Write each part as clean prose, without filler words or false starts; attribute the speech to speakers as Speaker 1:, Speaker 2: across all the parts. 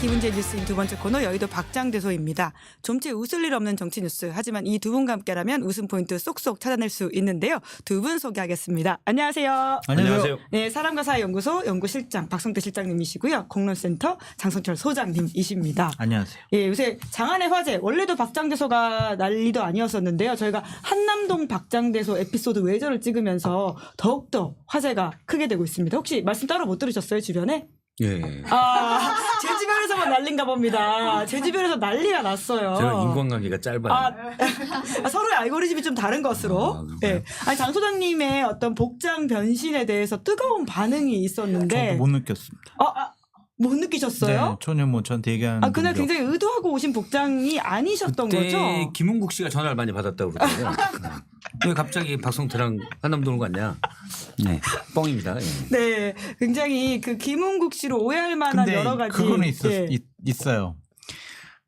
Speaker 1: 김은재 뉴스인 두 번째 코너 여의도 박장대소입니다. 좀체 웃을 일 없는 정치 뉴스. 하지만 이 두 분과 함께라면 웃음 포인트 쏙쏙 찾아낼 수 있는데요. 두 분 소개하겠습니다. 안녕하세요.
Speaker 2: 안녕하세요.
Speaker 1: 네, 사람과 사회 연구소 연구실장 박성태 실장님이시고요. 공론센터 장성철 소장님이십니다.
Speaker 2: 안녕하세요.
Speaker 1: 예, 요새 장안의 화제 원래도 박장대소가 난리도 아니었었는데요. 저희가 한남동 박장대소 에피소드 외전을 찍으면서 더욱더 화제가 크게 되고 있습니다. 혹시 말씀 따로 못 들으셨어요, 주변에?
Speaker 2: 예.
Speaker 1: 아, 제 주변에서만 난린가 봅니다. 제 주변에서 난리가 났어요.
Speaker 2: 제가 인간관계가 짧아요.
Speaker 1: 서로의 알고리즘이 좀 다른 것으로. 예. 아니, 장 소장님의 어떤 복장 변신에 대해서 뜨거운 반응이 있었는데.
Speaker 2: 저도 못 느꼈습니다.
Speaker 1: 못 느끼셨어요?
Speaker 2: 네, 전혀 뭐 저한테 얘기하는.
Speaker 1: 그날 굉장히 의도하고 오신 복장이 아니셨던
Speaker 3: 그때
Speaker 1: 거죠?
Speaker 3: 김은국 씨가 전화를 많이 받았다고 그러더라고요. 왜 갑자기 박성태랑 한남동을 갔냐? 네, 뻥입니다. 예.
Speaker 1: 네, 굉장히 그 김은국 씨로 오해할 만한
Speaker 2: 근데
Speaker 1: 여러 가지.
Speaker 2: 그거는
Speaker 1: 예.
Speaker 2: 있어요.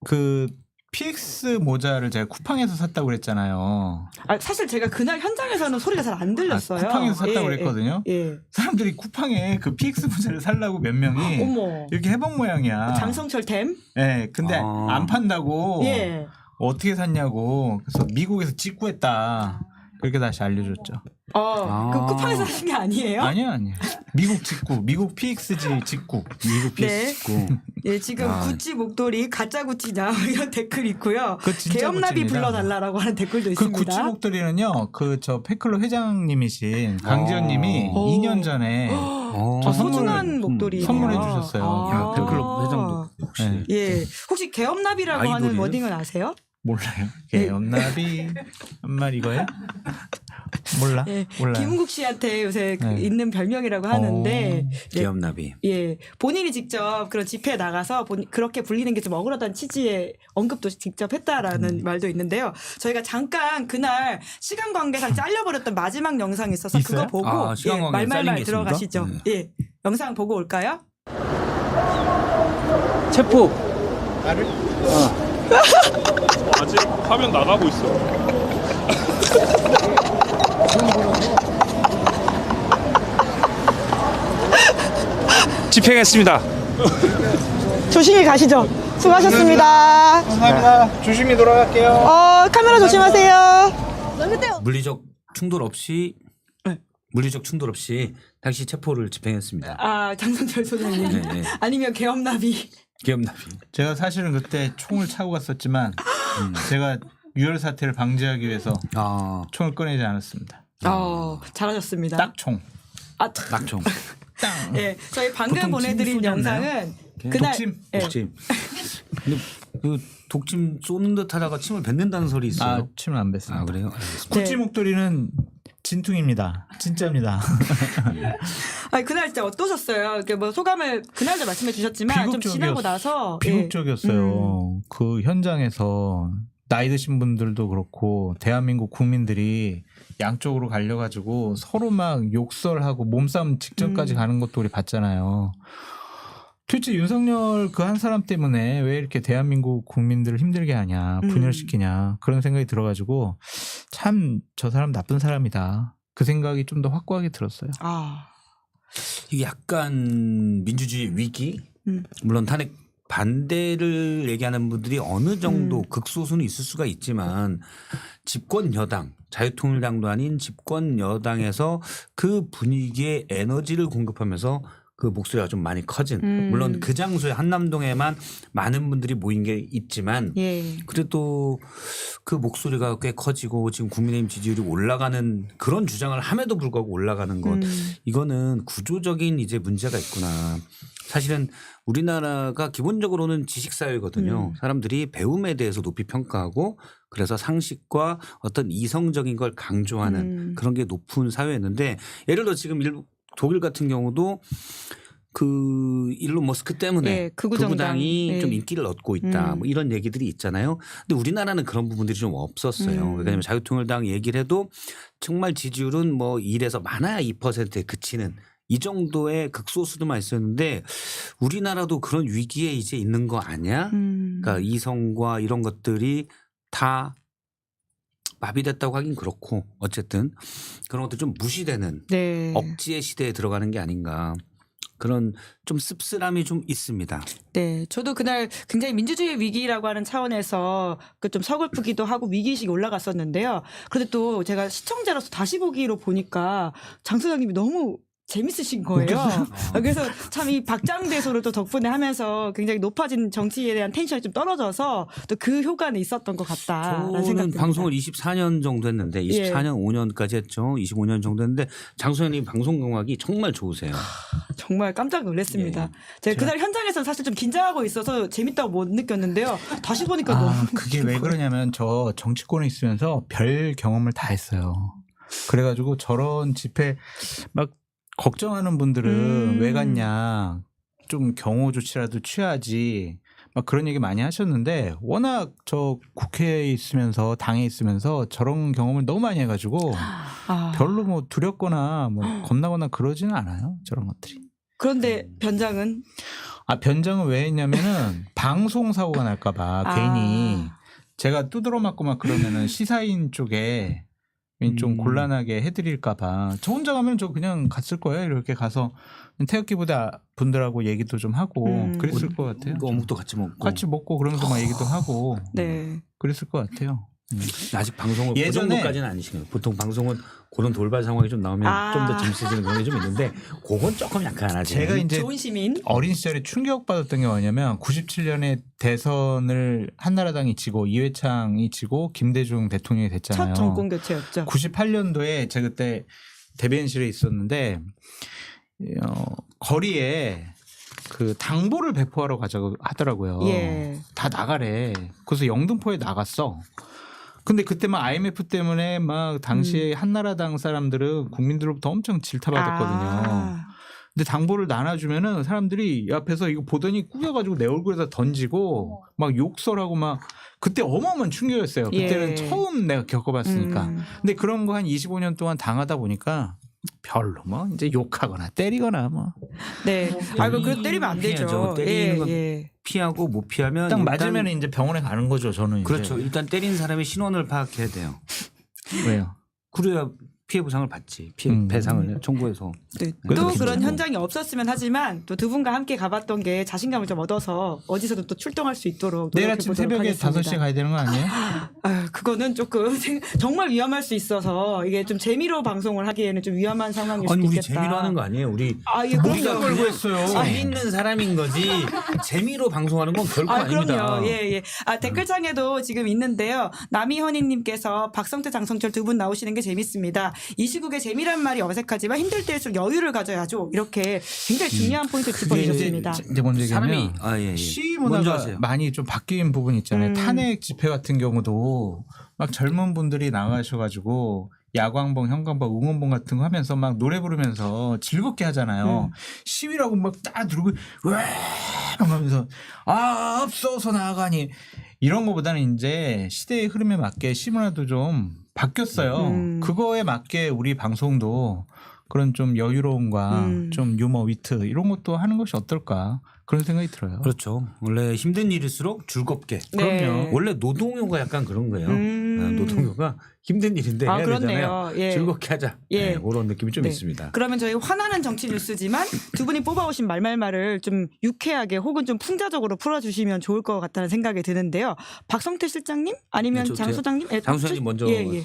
Speaker 2: 그 PX 모자를 제가 쿠팡에서 샀다고 그랬잖아요.
Speaker 1: 사실 제가 그날 현장에서는 소리가 잘 안 들렸어요.
Speaker 2: 쿠팡에서 샀다고 그랬거든요.
Speaker 1: 예.
Speaker 2: 사람들이 쿠팡에 그 PX 모자를 사려고 몇 명이
Speaker 1: 어머.
Speaker 2: 이렇게 해본 모양이야.
Speaker 1: 장성철 템?
Speaker 2: 네, 근데 안 판다고.
Speaker 1: 예.
Speaker 2: 어떻게 샀냐고. 그래서 미국에서 직구했다. 그렇게 다시 알려줬죠.
Speaker 1: 그 쿠팡에서 하신 게 아니에요?
Speaker 2: 아니요. 미국 직구, 미국 PXG 직구.
Speaker 3: 미국
Speaker 1: 네.
Speaker 3: PS고.
Speaker 1: 예, 지금 구찌 목도리 가짜 구찌냐 이런 댓글 있고요.
Speaker 2: 그 진짜
Speaker 1: 개엄나비
Speaker 2: 구찌입니다.
Speaker 1: 불러달라고 하는 댓글도
Speaker 2: 그
Speaker 1: 있습니다.
Speaker 2: 구찌 목도리는요, 저 팬클럽 회장님이신 강지연님이 2년 전에
Speaker 1: 소중한 목도리
Speaker 2: 선물해 주셨어요.
Speaker 1: 아.
Speaker 3: 팬클럽 회장도 혹시.
Speaker 2: 네.
Speaker 1: 예, 혹시 개엄나비라고 하는
Speaker 3: 아이돌이에요?
Speaker 1: 워딩은 아세요?
Speaker 2: 몰라요. 개엄나비 한 말 이거예요? 몰라.
Speaker 1: 예,
Speaker 2: 몰라요.
Speaker 1: 김은국 씨한테 요새
Speaker 2: 네.
Speaker 1: 있는 별명이라고 하는데
Speaker 3: 기업나비.
Speaker 1: 예, 본인이 직접 그런 집회에 나가서 그렇게 불리는 게 좀 억울하다는 취지의 언급도 직접 했다라는 말도 있는데요. 저희가 잠깐 그날 시간 관계상 잘려버렸던 마지막 영상이 있어서
Speaker 2: 있어요?
Speaker 1: 그거 보고
Speaker 3: 시간 관계상 잘린
Speaker 1: 말말말
Speaker 3: 게 있습니까?
Speaker 1: 들어가시죠.
Speaker 3: 네.
Speaker 1: 예, 영상 보고 올까요?
Speaker 4: 체포.
Speaker 2: 나를?
Speaker 5: 아직 화면 나가고 있어. 집행했습니다.
Speaker 6: 조심히 가시죠. 수고하셨습니다.
Speaker 2: 감사합니다. 조심히 돌아갈게요.
Speaker 6: 카메라 조심하세요.
Speaker 3: 물리적 충돌 없이 당시 체포를 집행했습니다.
Speaker 1: 장성철 소장님.
Speaker 3: 네, 네.
Speaker 1: 아니면 개엄나비.
Speaker 3: 기업나비.
Speaker 2: 제가 사실은 그때 총을 차고 갔었지만 제가 유혈 사태를 방지하기 위해서 총을 꺼내지 않았습니다.
Speaker 1: 잘하셨습니다.
Speaker 2: 딱 총.
Speaker 3: 낙총.
Speaker 2: 땅.
Speaker 1: 예, 저희 방금
Speaker 2: 보통
Speaker 1: 보내드린
Speaker 2: 침 쏘지 않나요?
Speaker 1: 영상은 그날
Speaker 2: 독침.
Speaker 1: 예,
Speaker 3: 독침. 근데 그 독침 쏘는 듯 하다가 침을 뱉는다는 설이 있어요.
Speaker 2: 침을 안 뱉습니다.
Speaker 3: 그래요? 알겠습니다.
Speaker 2: 구찌
Speaker 1: 네.
Speaker 2: 목도리는 진퉁입니다. 진짜입니다.
Speaker 1: 그날 진짜 어떠셨어요? 이렇게 뭐 소감을 그날도 말씀해 주셨지만 좀 지나고 나서
Speaker 2: 비극적이었어요. 그 현장에서 나이 드신 분들도 그렇고 대한민국 국민들이 양쪽으로 갈려가지고 서로 막 욕설하고 몸싸움 직전까지 가는 것도 우리 봤잖아요. 도대체 윤석열 그 한 사람 때문에 왜 이렇게 대한민국 국민들을 힘들게 하냐, 분열시키냐 그런 생각이 들어가지고 참 저 사람 나쁜 사람이다. 그 생각이 좀 더 확고하게 들었어요.
Speaker 3: 이게 약간 민주주의 위기, 물론 탄핵 반대를 얘기하는 분들이 어느 정도 극소수는 있을 수가 있지만 집권 여당, 자유통일당도 아닌 집권 여당에서 그 분위기에 에너지를 공급하면서 그 목소리가 좀 많이 커진 물론 그 장소에 한남동에만 많은 분들이 모인 게 있지만 그래도 그 목소리가 꽤 커지고 지금 국민의힘 지지율이 올라가는 그런 주장을 함에도 불구하고 올라가는 것 이거는 구조적인 이제 문제가 있구나. 사실은 우리나라가 기본적으로는 지식사회거든요. 사람들이 배움에 대해서 높이 평가하고 그래서 상식과 어떤 이성적인 걸 강조하는 그런 게 높은 사회였는데 예를 들어 지금 독일 같은 경우도 그 일론 머스크 때문에 극우당이 좀 인기를 얻고 있다. 뭐 이런 얘기들이 있잖아요. 근데 우리나라는 그런 부분들이 좀 없었어요. 왜냐하면 자유통일당 얘기를 해도 정말 지지율은 뭐 1에서 많아야 2%에 그치는 이 정도의 극소수도만 있었는데 우리나라도 그런 위기에 이제 있는 거 아니야? 그러니까 이성과 이런 것들이 다 마비됐다고 하긴 그렇고 어쨌든 그런 것들 좀 무시되는 억지의 시대에 들어가는 게 아닌가 그런 좀 씁쓸함이 좀 있습니다.
Speaker 1: 네, 저도 그날 굉장히 민주주의 위기라고 하는 차원에서 그 좀 서글프기도 하고 위기의식이 올라갔었는데요. 그런데 또 제가 시청자로서 다시 보기로 보니까 장 소장님이 너무 재밌으신 거예요. 그래서 참 이 박장대소를 또 덕분에 하면서 굉장히 높아진 정치에 대한 텐션이 좀 떨어져서 또 그 효과는 있었던 것 같다라는 생각이
Speaker 3: 저는
Speaker 1: 듭니다.
Speaker 3: 방송을 24년 정도 했는데 24년
Speaker 1: 예.
Speaker 3: 5년까지 했죠. 25년 정도 했는데 장소연님 방송 경악이 정말 좋으세요.
Speaker 1: 정말 깜짝 놀랐습니다.
Speaker 3: 예.
Speaker 1: 제가 그날 현장에서 사실 좀 긴장하고 있어서 재밌다고 못 느꼈는데요. 다시 보니까 너무
Speaker 2: 그게 왜 그러냐면 저 정치권에 있으면서 별 경험을 다 했어요. 그래가지고 저런 집회 막 걱정하는 분들은 왜 갔냐, 좀 경호 조치라도 취하지, 막 그런 얘기 많이 하셨는데 워낙 저 국회에 있으면서 당에 있으면서 저런 경험을 너무 많이 해가지고 별로 뭐 두렵거나 뭐 겁나거나 그러지는 않아요. 저런 것들이.
Speaker 1: 그런데 변장은
Speaker 2: 변장은 왜 했냐면은 방송 사고가 날까봐 괜히 제가 두드러 맞고 막 그러면은 시사인 쪽에 좀 곤란하게 해드릴까봐 저 혼자 가면 저 그냥 갔을 거예요. 이렇게 가서 태극기 부대 분들하고 얘기도 좀 하고 그랬을 것 같아요.
Speaker 3: 어묵도 같이 먹고
Speaker 2: 그러면서 막 얘기도 하고
Speaker 1: 네.
Speaker 2: 그랬을 것 같아요.
Speaker 3: 아직 방송을 그
Speaker 2: 예전에-
Speaker 3: 정도까지는 아니시네요. 보통 방송은 그런 돌발 상황이 좀 나오면 좀 더 재밌어지는 그런 게 좀 있는데 그건 조금 약간 아직.
Speaker 2: 제가 이제
Speaker 1: 좋은 시민.
Speaker 2: 어린 시절에 충격받았던 게 뭐냐면 97년에 대선을 한나라당이 지고 이회창이 지고 김대중 대통령이 됐잖아요.
Speaker 1: 첫 정권 교체였죠.
Speaker 2: 98년도에 제가 그때 대변인실에 있었는데 거리에 그 당보를 배포하러 가자고 하더라고요.
Speaker 1: 예.
Speaker 2: 다 나가래. 그래서 영등포에 나갔어. 근데 그때 막 IMF 때문에 막 당시에 한나라당 사람들은 국민들로부터 엄청 질타받았거든요. 근데 당보를 나눠주면은 사람들이 앞에서 이거 보더니 꾸겨가지고 내 얼굴에다 던지고 막 욕설하고 막 그때 어마어마한 충격이었어요. 그때는
Speaker 1: 예.
Speaker 2: 처음 내가 겪어봤으니까. 근데 그런 거 한 25년 동안 당하다 보니까 별로 뭐 이제 욕하거나 때리거나 뭐
Speaker 1: 네. 뭐 그거 때리면 안 되죠.
Speaker 3: 피해야죠. 때리는 건
Speaker 1: 예.
Speaker 3: 피하고 못 피하면
Speaker 2: 딱
Speaker 3: 일단
Speaker 2: 맞으면 이제 병원에 가는 거죠. 저는 이제.
Speaker 3: 그렇죠. 일단 때린 사람의 신원을 파악해야 돼요.
Speaker 2: 왜요?
Speaker 3: 그래야 피해 보상을 받지. 피해 배상을 청구해서.
Speaker 1: 네.
Speaker 2: 그래도
Speaker 1: 또
Speaker 2: 괜찮고.
Speaker 1: 그런 현장이 없었으면 하지만 또 두 분과 함께 가봤던 게 자신감을 좀 얻어서 어디서든 또 출동할 수 있도록
Speaker 2: 내일 아침
Speaker 1: 노력해보도록
Speaker 2: 새벽에
Speaker 1: 하겠습니다.
Speaker 2: 5시에 가야 되는 거 아니에요?
Speaker 1: 그거는 조금 정말 위험할 수 있어서 이게 좀 재미로 방송을 하기에는 좀 위험한 상황일 수도
Speaker 3: 아니 우리
Speaker 1: 있겠다.
Speaker 3: 재미로 하는 거 아니에요. 우리
Speaker 1: 예,
Speaker 3: 우리가
Speaker 1: 그럼요.
Speaker 3: 그게
Speaker 2: 했어요.
Speaker 3: 재미있는 사람인 거지 재미로 방송하는 건 결코 아닙니다.
Speaker 1: 그럼요. 예. 댓글창에도 지금 있는데요. 남이헌희님께서 박성태, 장성철 두 분 나오시는 게 재밌습니다. 이 시국에 재미란 말이 어색하지만 힘들 때일수록 여유를 가져야죠. 이렇게 굉장히 중요한 포인트 짚어주셨습니다.
Speaker 2: 이제 먼저 얘기하면
Speaker 3: 예.
Speaker 2: 시위
Speaker 3: 먼저
Speaker 2: 문화가
Speaker 3: 하세요.
Speaker 2: 많이 좀 바뀐 부분 있잖아요. 탄핵 집회 같은 경우도 막 젊은 분들이 나가셔가지고 야광봉, 형광봉, 응원봉 같은 거 하면서 막 노래 부르면서 즐겁게 하잖아요. 시위라고 막 딱 들고 왜 하면서 앞서서 나아가니 이런 거보다는 이제 시대의 흐름에 맞게 시문화도 좀 바뀌었어요. 그거에 맞게 우리 방송도 그런 좀 여유로움과 좀 유머, 위트 이런 것도 하는 것이 어떨까 그런 생각이 들어요.
Speaker 3: 그렇죠. 원래 힘든 일일수록 즐겁게.
Speaker 1: 네.
Speaker 2: 그럼요.
Speaker 3: 원래 노동요가 약간 그런 거예요. 노동요가 힘든 일인데 해야
Speaker 1: 그렇네요.
Speaker 3: 되잖아요.
Speaker 1: 예.
Speaker 3: 즐겁게 하자.
Speaker 1: 예.
Speaker 3: 네, 그런 느낌이 좀
Speaker 1: 네.
Speaker 3: 있습니다.
Speaker 1: 그러면 저희 화나는 정치 뉴스지만 두 분이 뽑아오신 말말말을 좀 유쾌하게 혹은 좀 풍자적으로 풀어주시면 좋을 것 같다는 생각이 드는데요. 박성태 실장님 아니면
Speaker 3: 네,
Speaker 1: 장 소장님?
Speaker 3: 장 소장님 먼저.
Speaker 1: 예,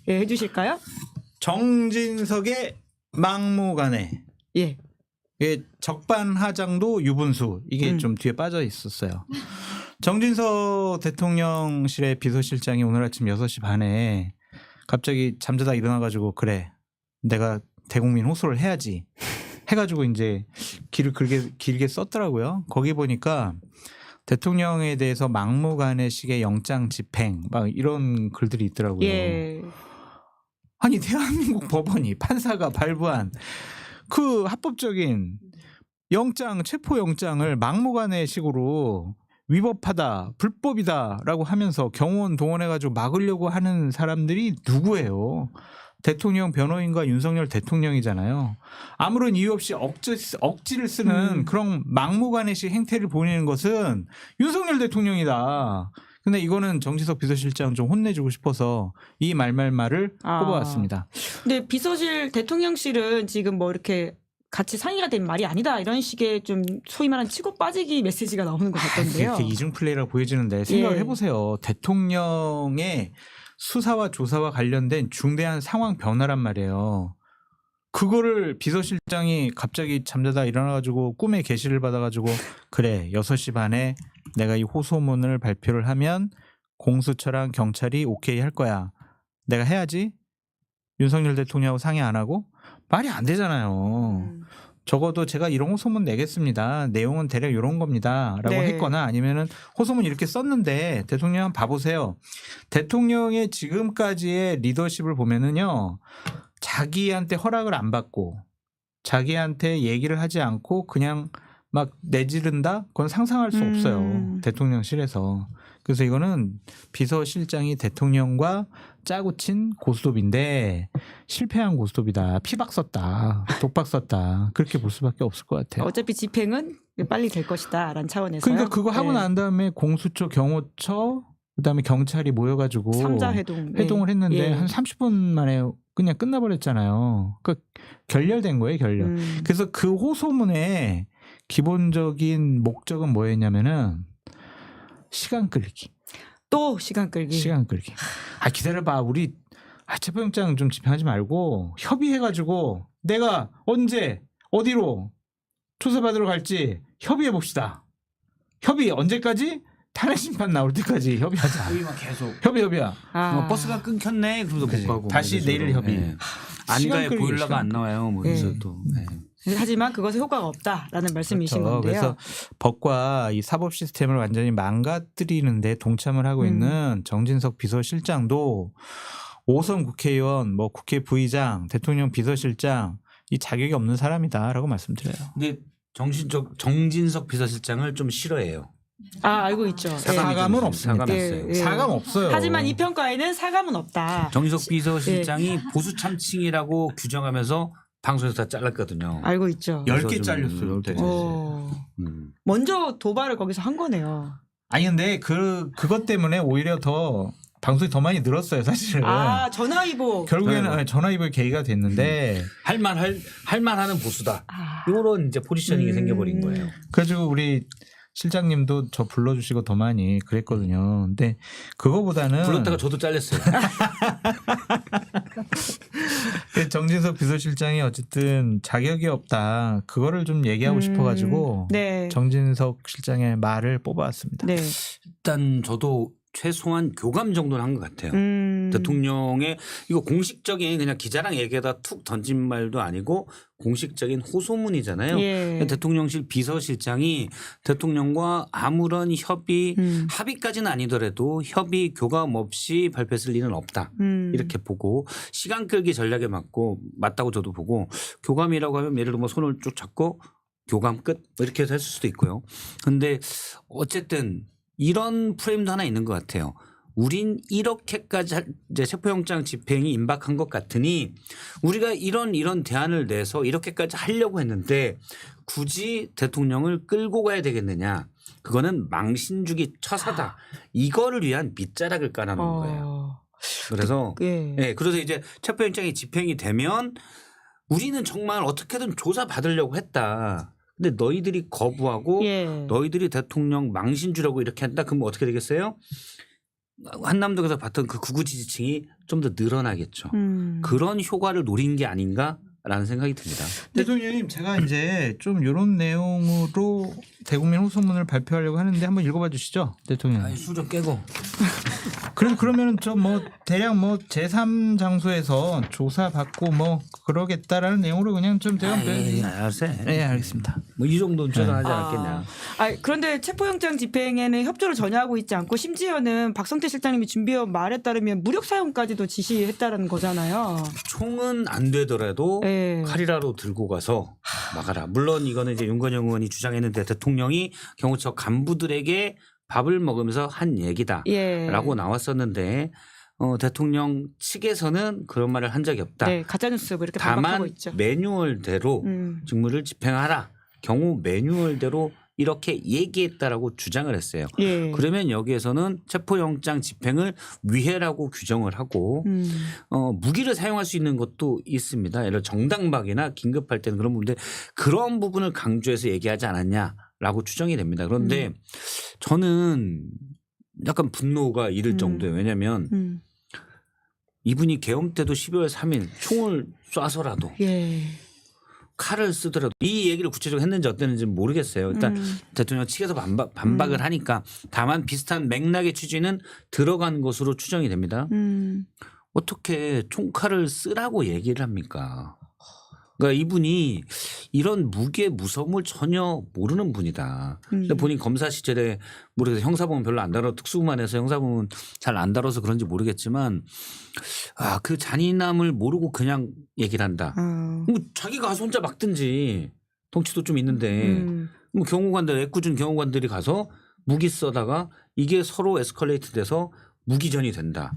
Speaker 1: 해주실까요?
Speaker 2: 정진석의 막무가내.
Speaker 1: 예.
Speaker 2: 이게 적반하장도 유분수 이게 좀 뒤에 빠져 있었어요. 정진석 대통령실의 비서실장이 오늘 아침 6시 반에 갑자기 잠자다 일어나가지고 그래 내가 대국민 호소를 해야지 해가지고 이제 길을 길게 썼더라고요. 거기 보니까 대통령에 대해서 막무가내식의 영장 집행 막 이런 글들이 있더라고요.
Speaker 1: 예.
Speaker 2: 아니 대한민국 법원이 판사가 발부한 그 합법적인 영장 체포영장을 막무가내식으로 위법하다 불법이다라고 하면서 경호원 동원해가지고 막으려고 하는 사람들이 누구예요? 대통령 변호인과 윤석열 대통령이잖아요. 아무런 이유 없이 억지를 쓰는 그런 막무가내식 행태를 보이는 것은 윤석열 대통령이다. 근데 이거는 정진석 비서실장 좀 혼내주고 싶어서 이 말말말을 뽑아왔습니다.
Speaker 1: 근데 비서실 대통령실은 지금 뭐 이렇게 같이 상의가 된 말이 아니다 이런 식의 좀 소위 말하는 치고 빠지기 메시지가 나오는 것 같던데요.
Speaker 2: 이렇게 이중 플레이라고 보여지는데 생각을
Speaker 1: 예.
Speaker 2: 해보세요. 대통령의 수사와 조사와 관련된 중대한 상황 변화란 말이에요. 그거를 비서실장이 갑자기 잠자다 일어나가지고 꿈에 계시를 받아가지고 그래 6시 반에 내가 이 호소문을 발표를 하면 공수처랑 경찰이 오케이 할 거야. 내가 해야지. 윤석열 대통령하고 상의 안 하고 말이 안 되잖아요. 적어도 제가 이런 호소문 내겠습니다. 내용은 대략 이런 겁니다. 라고
Speaker 1: 네.
Speaker 2: 했거나 아니면은 호소문 이렇게 썼는데 대통령 한번 봐보세요. 대통령의 지금까지의 리더십을 보면은요. 자기한테 허락을 안 받고 자기한테 얘기를 하지 않고 그냥 막 내지른다? 그건 상상할 수 없어요. 대통령실에서. 그래서 이거는 비서실장이 대통령과 짜고 친 고스톱인데 실패한 고스톱이다. 피박 썼다. 독박 썼다. 그렇게 볼 수밖에 없을 것 같아요.
Speaker 1: 어차피 집행은 빨리 될 것이다라는 차원에서.
Speaker 2: 그러니까 그거 하고 난 다음에 공수처, 경호처, 그다음에 경찰이 모여가지고
Speaker 1: 3자 회동.
Speaker 2: 회동을 했는데
Speaker 1: 예.
Speaker 2: 한 30분 만에 그냥 끝나버렸잖아요. 그러니까 결렬된 거예요, 결렬. 그래서 그 호소문의 기본적인 목적은 뭐였냐면은 시간 끌기.
Speaker 1: 또 시간 끌기.
Speaker 2: 시간 끌기. 아 기다려봐, 우리 체포영장 좀 집행하지 말고 협의해가지고 내가 언제 어디로 조사받으러 갈지 협의해 봅시다. 협의 언제까지? 탄핵 심판 나올 때까지 협의하자.
Speaker 3: 저희만 계속
Speaker 2: 협의야.
Speaker 1: 아.
Speaker 3: 버스가 끊겼네. 그러면서 못
Speaker 2: 그치.
Speaker 3: 가고
Speaker 2: 다시
Speaker 3: 뭐 이런
Speaker 2: 내일
Speaker 3: 식으로.
Speaker 2: 협의.
Speaker 3: 예. 안가에
Speaker 2: 시간 끌기,
Speaker 3: 보일러가
Speaker 2: 시간
Speaker 3: 안 나와요. 뭐 그래서 또. 네.
Speaker 1: 하지만 그것은 효과가 없다라는 말씀이신
Speaker 2: 그렇죠.
Speaker 1: 건데요.
Speaker 2: 그래서 법과 이 사법 시스템을 완전히 망가뜨리는데 동참을 하고 있는 정진석 비서실장도 5선 국회의원, 뭐 국회 부의장, 대통령 비서실장 이 자격이 없는 사람이다라고 말씀드려요.
Speaker 3: 근데 정진석 비서실장을 좀 싫어해요.
Speaker 1: 아 알고 있죠.
Speaker 2: 사감은 없습니다.
Speaker 3: 사감
Speaker 1: 예,
Speaker 3: 있어요.
Speaker 1: 예.
Speaker 2: 사감 없어요.
Speaker 1: 하지만 이 평가에는 사감은 없다.
Speaker 3: 정진석 비서실장이 보수 참칭이라고 규정하면서 방송에서 다 잘랐거든요.
Speaker 1: 알고 있죠.
Speaker 2: 10개 잘렸어요. 그때.
Speaker 1: 먼저 도발을 거기서 한 거네요.
Speaker 2: 아니 근데 그것 때문에 오히려 더 방송이 더 많이 늘었어요, 사실은.
Speaker 1: 아 전화위복.
Speaker 2: 결국에는 전화위복의 계기가 됐는데
Speaker 3: 할만하는 보수다.
Speaker 1: 아.
Speaker 3: 이런 이제 포지셔닝이 생겨버린 거예요.
Speaker 2: 그래가지고 우리 실장님도 저 불러주시고 더 많이 그랬거든요. 근데 그거보다는
Speaker 3: 불렀다가 저도 잘렸어요.
Speaker 2: 정진석 비서실장이 어쨌든 자격이 없다. 그거를 좀 얘기하고 싶어가지고
Speaker 1: 네.
Speaker 2: 정진석 실장의 말을 뽑아왔습니다.
Speaker 1: 네.
Speaker 3: 일단 저도 최소한 교감 정도는 한 것 같아요. 대통령의 이거 공식적인 그냥 기자랑 얘기하다 툭 던진 말도 아니고 공식적인 호소문이잖아요.
Speaker 1: 예.
Speaker 3: 대통령실 비서실장이 대통령과 아무런 합의까지는 아니더라도 협의 교감 없이 발표했을 리는 없다. 이렇게 보고 시간 끌기 전략에 맞다고 저도 보고 교감이라고 하면 예를 들어 뭐 손을 쭉 잡고 교감 끝 이렇게 해서 했을 수도 있고요. 그런데 어쨌든 이런 프레임도 하나 있는 것 같아요. 우린 이렇게까지 이제 체포영장 집행이 임박한 것 같으니 우리가 이런 대안을 내서 이렇게까지 하려고 했는데 굳이 대통령을 끌고 가야 되겠느냐. 그거는 망신 주기 처사다. 이거를 위한 밑자락을 깔아놓은 거예요. 그래서 네, 그래서 이제 체포영장이 집행이 되면 우리는 정말 어떻게든 조사받으려고 했다. 근데 너희들이 거부하고 너희들이 대통령 망신 주려고 이렇게 한다. 그러면 어떻게 되겠어요? 한남동에서 봤던 그 극우 지지층이 좀 더 늘어나겠죠. 그런 효과를 노린 게 아닌가라는 생각이 듭니다.
Speaker 2: 대통령님 제가 이제 좀 이런 내용으로 대국민 호소문을 발표하려고 하는데 한번 읽어봐 주시죠, 대통령.
Speaker 3: 술 좀 깨고.
Speaker 2: 그러면은 저 뭐 대략 뭐 제3 장소에서 조사받고 뭐 그러겠다라는 내용으로 그냥 좀 제가
Speaker 3: 알았어요.
Speaker 2: 네, 알겠습니다.
Speaker 3: 뭐 이 정도는 저는 하지 않겠냐.
Speaker 1: 그런데 체포영장 집행에는 협조를 전혀 하고 있지 않고 심지어는 박성태 실장님이 준비한 말에 따르면 무력 사용까지도 지시했다는 거잖아요.
Speaker 3: 총은 안 되더라도 칼이라도 들고 가서 막아라. 물론 이거는 이제 윤건영 의원이 주장했는데 대통령이 경호처 간부들에게 밥을 먹으면서 한 얘기다라고 나왔었는데 대통령 측에서는 그런 말을 한 적이 없다.
Speaker 1: 네, 가짜뉴스 뭐 이렇게 반박하고
Speaker 3: 다만
Speaker 1: 있죠.
Speaker 3: 매뉴얼대로 직무를 집행하라. 경우 매뉴얼대로 이렇게 얘기했다라고 주장을 했어요.
Speaker 1: 예.
Speaker 3: 그러면 여기에서는 체포영장 집행을 위해라고 규정을 하고 무기를 사용할 수 있는 것도 있습니다. 예를 들어 정당방위나 긴급할 때는 그런 부분인데 그런 부분을 강조해서 얘기하지 않았냐라고 추정이 됩니다. 그런데 저는 약간 분노가 이를 정도예요. 왜냐하면 이분이 계엄 때도 12월 3일 총을 쏴서라도
Speaker 1: 예.
Speaker 3: 칼을 쓰더라도 이 얘기를 구체적으로 했는지 어땠는지 모르겠어요. 일단 대통령 측에서 반박을 하니까 다만 비슷한 맥락의 취지는 들어간 것으로 추정이 됩니다. 어떻게 총칼을 쓰라고 얘기를 합니까? 그러니까 이분이 이런 무기의 무서움을 전혀 모르는 분이다. 근데 본인 검사 시절에 모르겠어요. 형사법은 별로 안 다뤄 특수만 해서 형사법은 잘 안 다뤄서 그런지 모르겠지만 그 잔인함을 모르고 그냥 얘기를 한다. 뭐 자기가 가서 혼자 막든지 덩치도 좀 있는데 뭐 경호관들 애꿎은 경호관들이 가서 무기 써다가 이게 서로 에스컬레이트 돼서 무기전이 된다.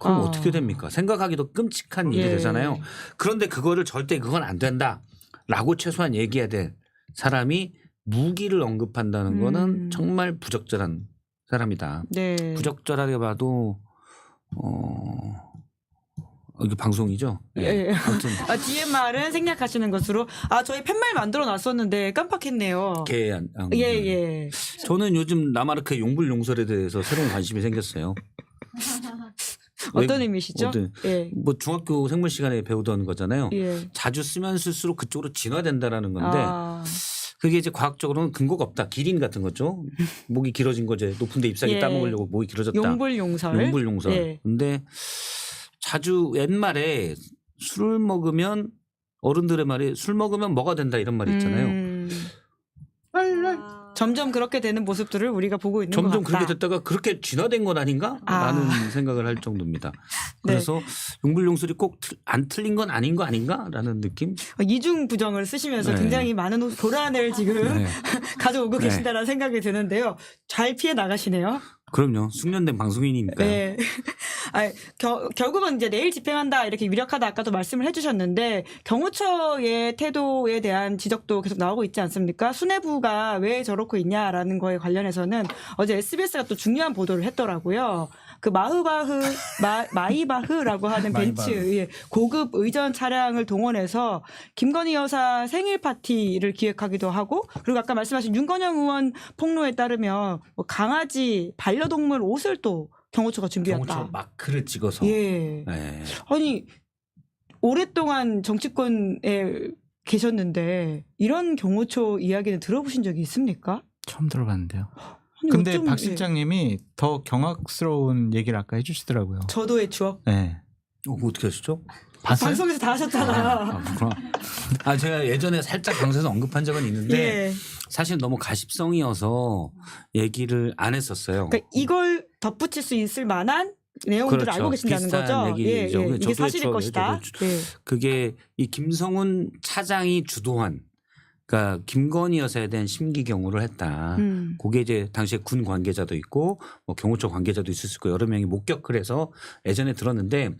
Speaker 3: 그럼 어떻게 됩니까? 생각하기도 끔찍한 일이
Speaker 1: 예.
Speaker 3: 되잖아요. 그런데 그거를 절대 그건 안 된다라고 최소한 얘기해야 될 사람이 무기를 언급한다는 거는 정말 부적절한 사람이다.
Speaker 1: 네.
Speaker 3: 부적절하게 봐도 이게 방송이죠?
Speaker 1: 예.
Speaker 3: 아무튼
Speaker 1: DMR은 생략하시는 것으로 저희 팻말 만들어 놨었는데 깜빡했네요. 예.
Speaker 3: 저는 요즘 라마르크의 용불용설에 대해서 새로운 관심이 생겼어요.
Speaker 1: 어떤 의미시죠? 예.
Speaker 3: 뭐 중학교 생물 시간에 배우던 거잖아요.
Speaker 1: 예.
Speaker 3: 자주 쓰면 쓸수록 그쪽으로 진화된다라는 건데 그게 이제 과학적으로는 근거가 없다. 기린 같은 거죠. 목이 길어진 거죠. 높은 데 잎사귀
Speaker 1: 예.
Speaker 3: 따먹으려고 목이 길어졌다.
Speaker 1: 용불용설.
Speaker 3: 용불용설.
Speaker 1: 예.
Speaker 3: 근데 자주 옛말에 술을 먹으면 어른들의 말이 술 먹으면 뭐가 된다 이런 말이 있잖아요.
Speaker 1: 점점 그렇게 되는 모습들을 우리가 보고 있는
Speaker 3: 점점
Speaker 1: 것 같다.
Speaker 3: 그렇게 됐다가 그렇게 진화된 건 아닌가? 라는 생각을 할 정도입니다.
Speaker 1: 네.
Speaker 3: 그래서 용불용설이 꼭 안 틀린 건 아닌 거 아닌가? 라는 느낌?
Speaker 1: 이중 부정을 쓰시면서
Speaker 3: 네.
Speaker 1: 굉장히 많은 도란을 지금
Speaker 3: 네.
Speaker 1: 가져오고
Speaker 3: 네.
Speaker 1: 계신다는 생각이 드는데요. 잘 피해 나가시네요.
Speaker 3: 그럼요. 숙련된 방송인이니까요.
Speaker 1: 네. 결국은 이제 내일 집행한다 이렇게 유력하다 아까도 말씀을 해주셨는데 경호처의 태도에 대한 지적도 계속 나오고 있지 않습니까? 수뇌부가 왜 저렇고 있냐라는 거에 관련해서는 어제 SBS가 또 중요한 보도를 했더라고요. 그 마이바흐라고 하는 벤츠 예, 고급 의전 차량을 동원해서 김건희 여사 생일 파티를 기획하기도 하고 그리고 아까 말씀하신 윤건영 의원 폭로에 따르면 뭐 강아지 반려동물 옷을 또 경호처가 준비했다.
Speaker 3: 경호처 마크를 찍어서.
Speaker 1: 예.
Speaker 3: 네.
Speaker 1: 아니 오랫동안 정치권에 계셨는데 이런 경호처 이야기는 들어보신 적이 있습니까?
Speaker 2: 처음 들어봤는데요.
Speaker 1: 아니,
Speaker 2: 근데
Speaker 1: 어쩜,
Speaker 2: 박
Speaker 1: 예.
Speaker 2: 실장님이 더 경악스러운 얘기를 아까 해주시더라고요.
Speaker 1: 저도의 추억.
Speaker 2: 네.
Speaker 3: 어떻게 하시죠?
Speaker 2: 봤어요?
Speaker 1: 방송에서 다 하셨잖아.
Speaker 3: 그렇구나. 제가 예전에 살짝 방송에서 언급한 적은 있는데
Speaker 1: 예.
Speaker 3: 사실 너무 가십성이어서 얘기를 안 했었어요.
Speaker 1: 그러니까 이걸 덧붙일 수 있을 만한 내용들을
Speaker 3: 그렇죠.
Speaker 1: 알고 계신다는
Speaker 3: 비슷한
Speaker 1: 거죠. 예,
Speaker 3: 얘기죠.
Speaker 1: 예. 이게
Speaker 3: 저도
Speaker 1: 사실일
Speaker 3: 저도
Speaker 1: 것이다. 예.
Speaker 3: 그게 이 김성훈 차장이 주도한 그러니까 김건희 여사에 대한 심기 경호를 했다. 그게 이제 당시에 군 관계자도 있고 뭐 경호처 관계자도 있을 수 있고 여러 명이 목격을 해서 예전에 들었는데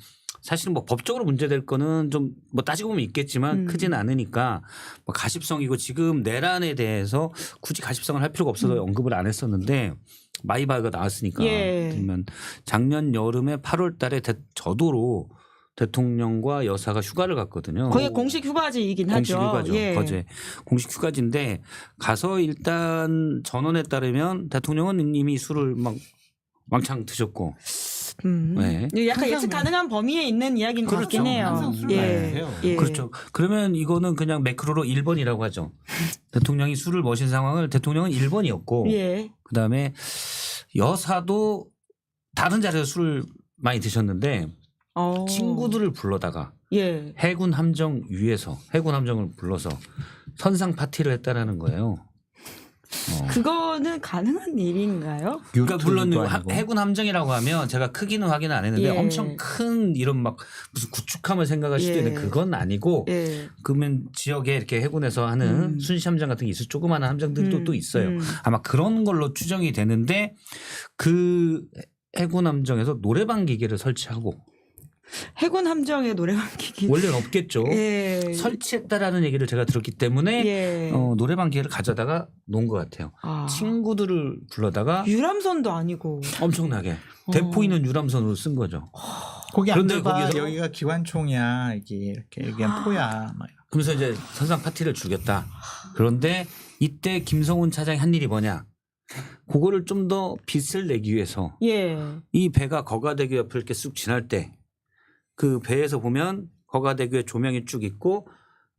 Speaker 3: 사실은 뭐 법적으로 문제될 거는 좀 뭐 따지고 보면 있겠지만 크지는 않으니까 뭐 가십성이고 지금 내란에 대해서 굳이 가십성을 할 필요가 없어서 언급을 안 했었는데 마이바흐가 나왔으니까
Speaker 1: 예.
Speaker 3: 그러면 작년 여름에 8월 달에 저도로 대통령과 여사가 휴가를 갔거든요.
Speaker 1: 거기가 공식 휴가지이긴
Speaker 3: 공식
Speaker 1: 하죠.
Speaker 3: 휴가죠.
Speaker 1: 예.
Speaker 3: 거제 공식 휴가지인데 가서 일단 전원에 따르면 대통령은 이미 술을 막 왕창 드셨고 네.
Speaker 1: 약간 예측 가능한 범위에 있는 이야기인 것
Speaker 3: 그렇죠.
Speaker 1: 같긴 해요.
Speaker 2: 항상 술
Speaker 1: 예.
Speaker 2: 마시세요.
Speaker 1: 예.
Speaker 3: 그렇죠. 그러면 이거는 그냥 매크로로 1번이라고 하죠. 대통령이 술을 머신 상황을 대통령은 1번이었고
Speaker 1: 예.
Speaker 3: 그다음에 여사도 다른 자리에서 술을 많이 드셨는데 친구들을 불러다가
Speaker 1: 예.
Speaker 3: 해군 함정 위에서 해군 함정을 불러서 선상 파티를 했다라는 거예요.
Speaker 1: 그거는 가능한 일인가요?
Speaker 3: 그러니까 물론
Speaker 2: 유튜브도 아니고.
Speaker 3: 해군 함정이라고 하면 제가 크기는 확인 안 했는데
Speaker 1: 예.
Speaker 3: 엄청 큰 이런 막 무슨 구축함을 생각할 수도
Speaker 1: 예.
Speaker 3: 있는데 그건 아니고
Speaker 1: 예.
Speaker 3: 그러면 지역에 이렇게 해군에서 하는 순시 함정 같은 게 있을 조그마한 함정들도 또 있어요. 아마 그런 걸로 추정이 되는데 그 해군 함정에서 노래방 기계를 설치하고
Speaker 1: 해군 함정의 노래방 기기.
Speaker 3: 원래는 없겠죠.
Speaker 1: 예.
Speaker 3: 설치했다라는 얘기를 제가 들었기 때문에
Speaker 1: 예.
Speaker 3: 노래방 기계를 가져다가 놓은 것 같아요.
Speaker 1: 아.
Speaker 3: 친구들을 불러다가
Speaker 1: 유람선도 아니고.
Speaker 3: 엄청나게 대포 있는 유람선으로 쓴 거죠.
Speaker 2: 거기
Speaker 3: 그런데
Speaker 2: 앉아봐.
Speaker 3: 거기서-
Speaker 2: 여기가 기관총이야. 이게 이렇게 여기가 포야. 막.
Speaker 3: 그러면서 이제 선상 파티를 주겠다. 그런데 이때 김성훈 차장이 한 일이 뭐냐? 그거를 좀 더 빛을 내기 위해서
Speaker 1: 예.
Speaker 3: 이 배가 거가대교 옆을 이렇게 쑥 지날 때 그 배에서 보면 거가대교에 조명이 쭉 있고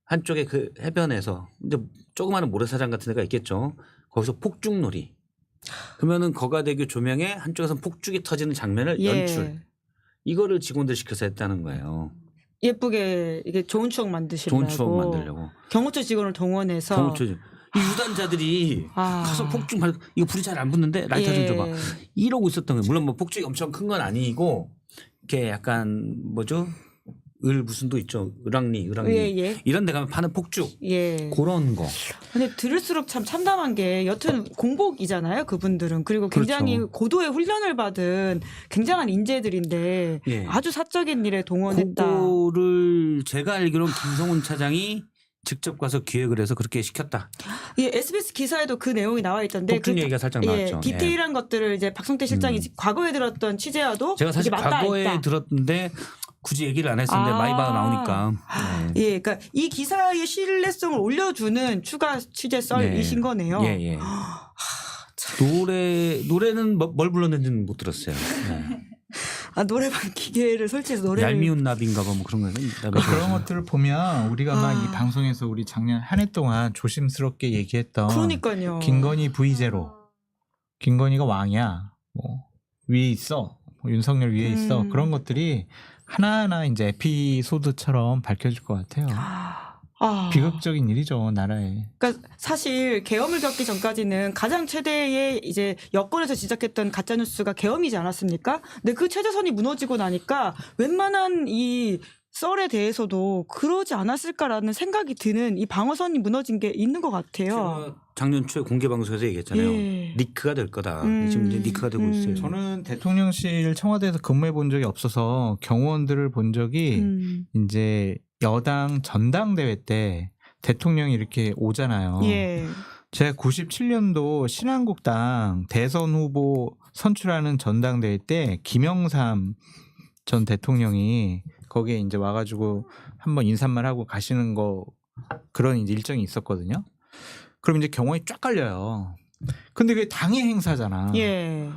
Speaker 3: 한쪽에 그 해변에서 이제 조그마한 모래사장 같은 데가 있겠죠. 거기서 폭죽놀이. 그러면은 거가대교 조명에 한쪽에서 폭죽이 터지는 장면을
Speaker 1: 예.
Speaker 3: 연출. 이거를 직원들 시켜서 했다는 거예요.
Speaker 1: 예쁘게 이게 좋은 추억 만드시려고.
Speaker 3: 좋은 추억 만들려고.
Speaker 1: 경호처 직원을 동원해서.
Speaker 3: 경호처 이 유단자들이
Speaker 1: 아.
Speaker 3: 가서 폭죽 말 이거 불이 잘 안 붙는데 라이터 좀
Speaker 1: 예.
Speaker 3: 줘봐. 이러고 있었던 거예요. 물론 뭐 폭죽이 엄청 큰 건 아니고 이렇게 약간 뭐죠? 을 무슨 도 있죠. 을왕리.
Speaker 1: 예, 예.
Speaker 3: 이런 데 가면 파는 폭죽.
Speaker 1: 예.
Speaker 3: 그런 거.
Speaker 1: 근데 들을수록 참 참담한 게 여튼 공복이잖아요. 그분들은. 그리고 굉장히
Speaker 3: 그렇죠.
Speaker 1: 고도의 훈련을 받은 굉장한 인재들인데
Speaker 3: 예.
Speaker 1: 아주 사적인 일에 동원했다.
Speaker 3: 그거를 제가 알기로는 김성훈 차장이 직접 가서 기획을 해서 그렇게 시켰다.
Speaker 1: 예, SBS 기사에도 그 내용이 나와 있던데
Speaker 3: 폭죽 얘기가 살짝 나왔죠.
Speaker 1: 디테일한 것들을 이제 박성태 실장이 과거에 들었던 취재와도
Speaker 3: 제가 사실
Speaker 1: 이게 맞닿아
Speaker 3: 과거에
Speaker 1: 있다.
Speaker 3: 들었는데 굳이 얘기를 안 했었는데
Speaker 1: 아.
Speaker 3: 많이 받아 나오니까. 네.
Speaker 1: 예, 그러니까 이 기사의 신뢰성을 올려주는 추가 취재 썰이신 거네요.
Speaker 3: 예, 예. 노래는 뭘 불렀는지는 못 들었어요. 네.
Speaker 1: 아, 노래방 기계를 설치해서 노래를
Speaker 3: 얄미운 나비인가 봐 뭐 그런 거는.
Speaker 2: 그런 것들을 보면 우리가 막 이 방송에서 우리 작년 한 해 동안 조심스럽게 얘기했던
Speaker 1: 그러니까요.
Speaker 2: 김건희 V0 김건희가 왕이야 뭐 위에 있어 뭐 윤석열 위에 있어 그런 것들이 하나하나 이제 에피소드처럼 밝혀질 것 같아요.
Speaker 1: 아.
Speaker 2: 비극적인 일이죠 나라에.
Speaker 1: 그러니까 사실 계엄을 겪기 전까지는 가장 최대의 이제 여권에서 지적했던 가짜 뉴스가 계엄이지 않았습니까? 근데 그 최저선이 무너지고 나니까 웬만한 이 썰에 대해서도 그러지 않았을까라는 생각이 드는 이 방어선이 무너진 게 있는 것 같아요.
Speaker 3: 제가 작년 초에 공개 방송에서 얘기했잖아요.
Speaker 1: 예.
Speaker 3: 리크가 될 거다. 지금 이제 리크가 되고 있어요.
Speaker 2: 저는 대통령실 청와대에서 근무해 본 적이 없어서 경호원들을 본 적이 이제 여당 전당대회 때 대통령이 이렇게 오잖아요.
Speaker 1: 예.
Speaker 2: 제가 97년도 신한국당 대선 후보 선출하는 전당대회 때 김영삼 전 대통령이 거기에 이제 와가지고 한번 인사말 하고 가시는 거 그런 이제 일정이 있었거든요. 그럼 이제 경호에 쫙 깔려요. 근데 그게 당의 행사잖아.
Speaker 1: 예.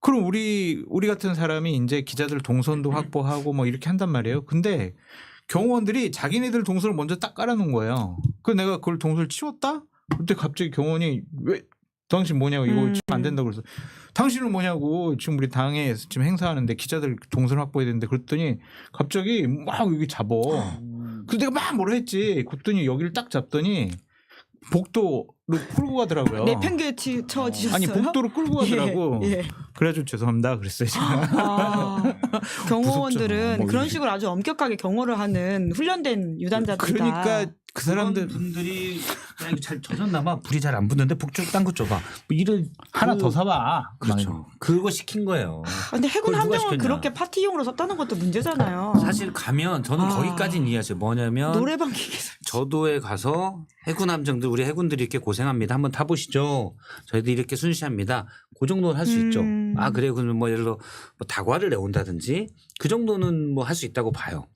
Speaker 2: 그럼 우리 같은 사람이 이제 기자들 동선도 확보하고 뭐 이렇게 한단 말이에요. 근데 경호원들이 자기네들 동선을 먼저 딱 깔아놓은 거예요. 그래서 내가 그걸 동선을 치웠다? 그때 갑자기 경호원이 왜 당신 뭐냐고 이거 치면 안 된다고 그래서 당신은 뭐냐고 지금 우리 당에 지금 행사하는데 기자들 동선 확보해야 되는데 그랬더니 갑자기 막 여기 잡어. 그래서 내가 막 뭐라 했지. 그랬더니 여기를 딱 잡더니 복도로 끌고 가더라고요.
Speaker 1: 내팽개쳐지셨어요?
Speaker 2: 아니 복도로 끌고 가더라고.
Speaker 1: 예, 예.
Speaker 2: 그래가지고 죄송합니다 그랬어요 제가.
Speaker 1: 아, 경호원들은
Speaker 2: 무섭잖아. 뭐
Speaker 1: 그런
Speaker 2: 이렇게.
Speaker 1: 식으로 아주 엄격하게 경호를 하는 훈련된 유단자들이다.
Speaker 2: 그러니까 그 사람들
Speaker 3: 분들이 야, 이거 잘 젖었나 봐. 불이 잘 안 붙는데 북쪽 딴 거 줘봐. 뭐 이런
Speaker 2: 하나 더 사봐.
Speaker 3: 그렇죠. 그거 시킨 거예요.
Speaker 1: 아, 근데 해군
Speaker 3: 그걸 누가
Speaker 1: 함정을
Speaker 3: 시켰냐.
Speaker 1: 그렇게 파티용으로 썼다는 것도 문제잖아요.
Speaker 3: 사실 가면 저는
Speaker 1: 아.
Speaker 3: 거기까지는 이해하세요. 뭐냐면
Speaker 1: 노래방 기계
Speaker 3: 저도에 가서 해군 함정들 우리 해군들이 이렇게 고생합니다. 한번 타보시죠. 저희도 이렇게 순시합니다. 그 정도는 할 수 있죠. 아 그래요. 그러면 뭐 예를 들어 뭐 다과를 내온다든지 그 정도는 뭐 할 수 있다고 봐요.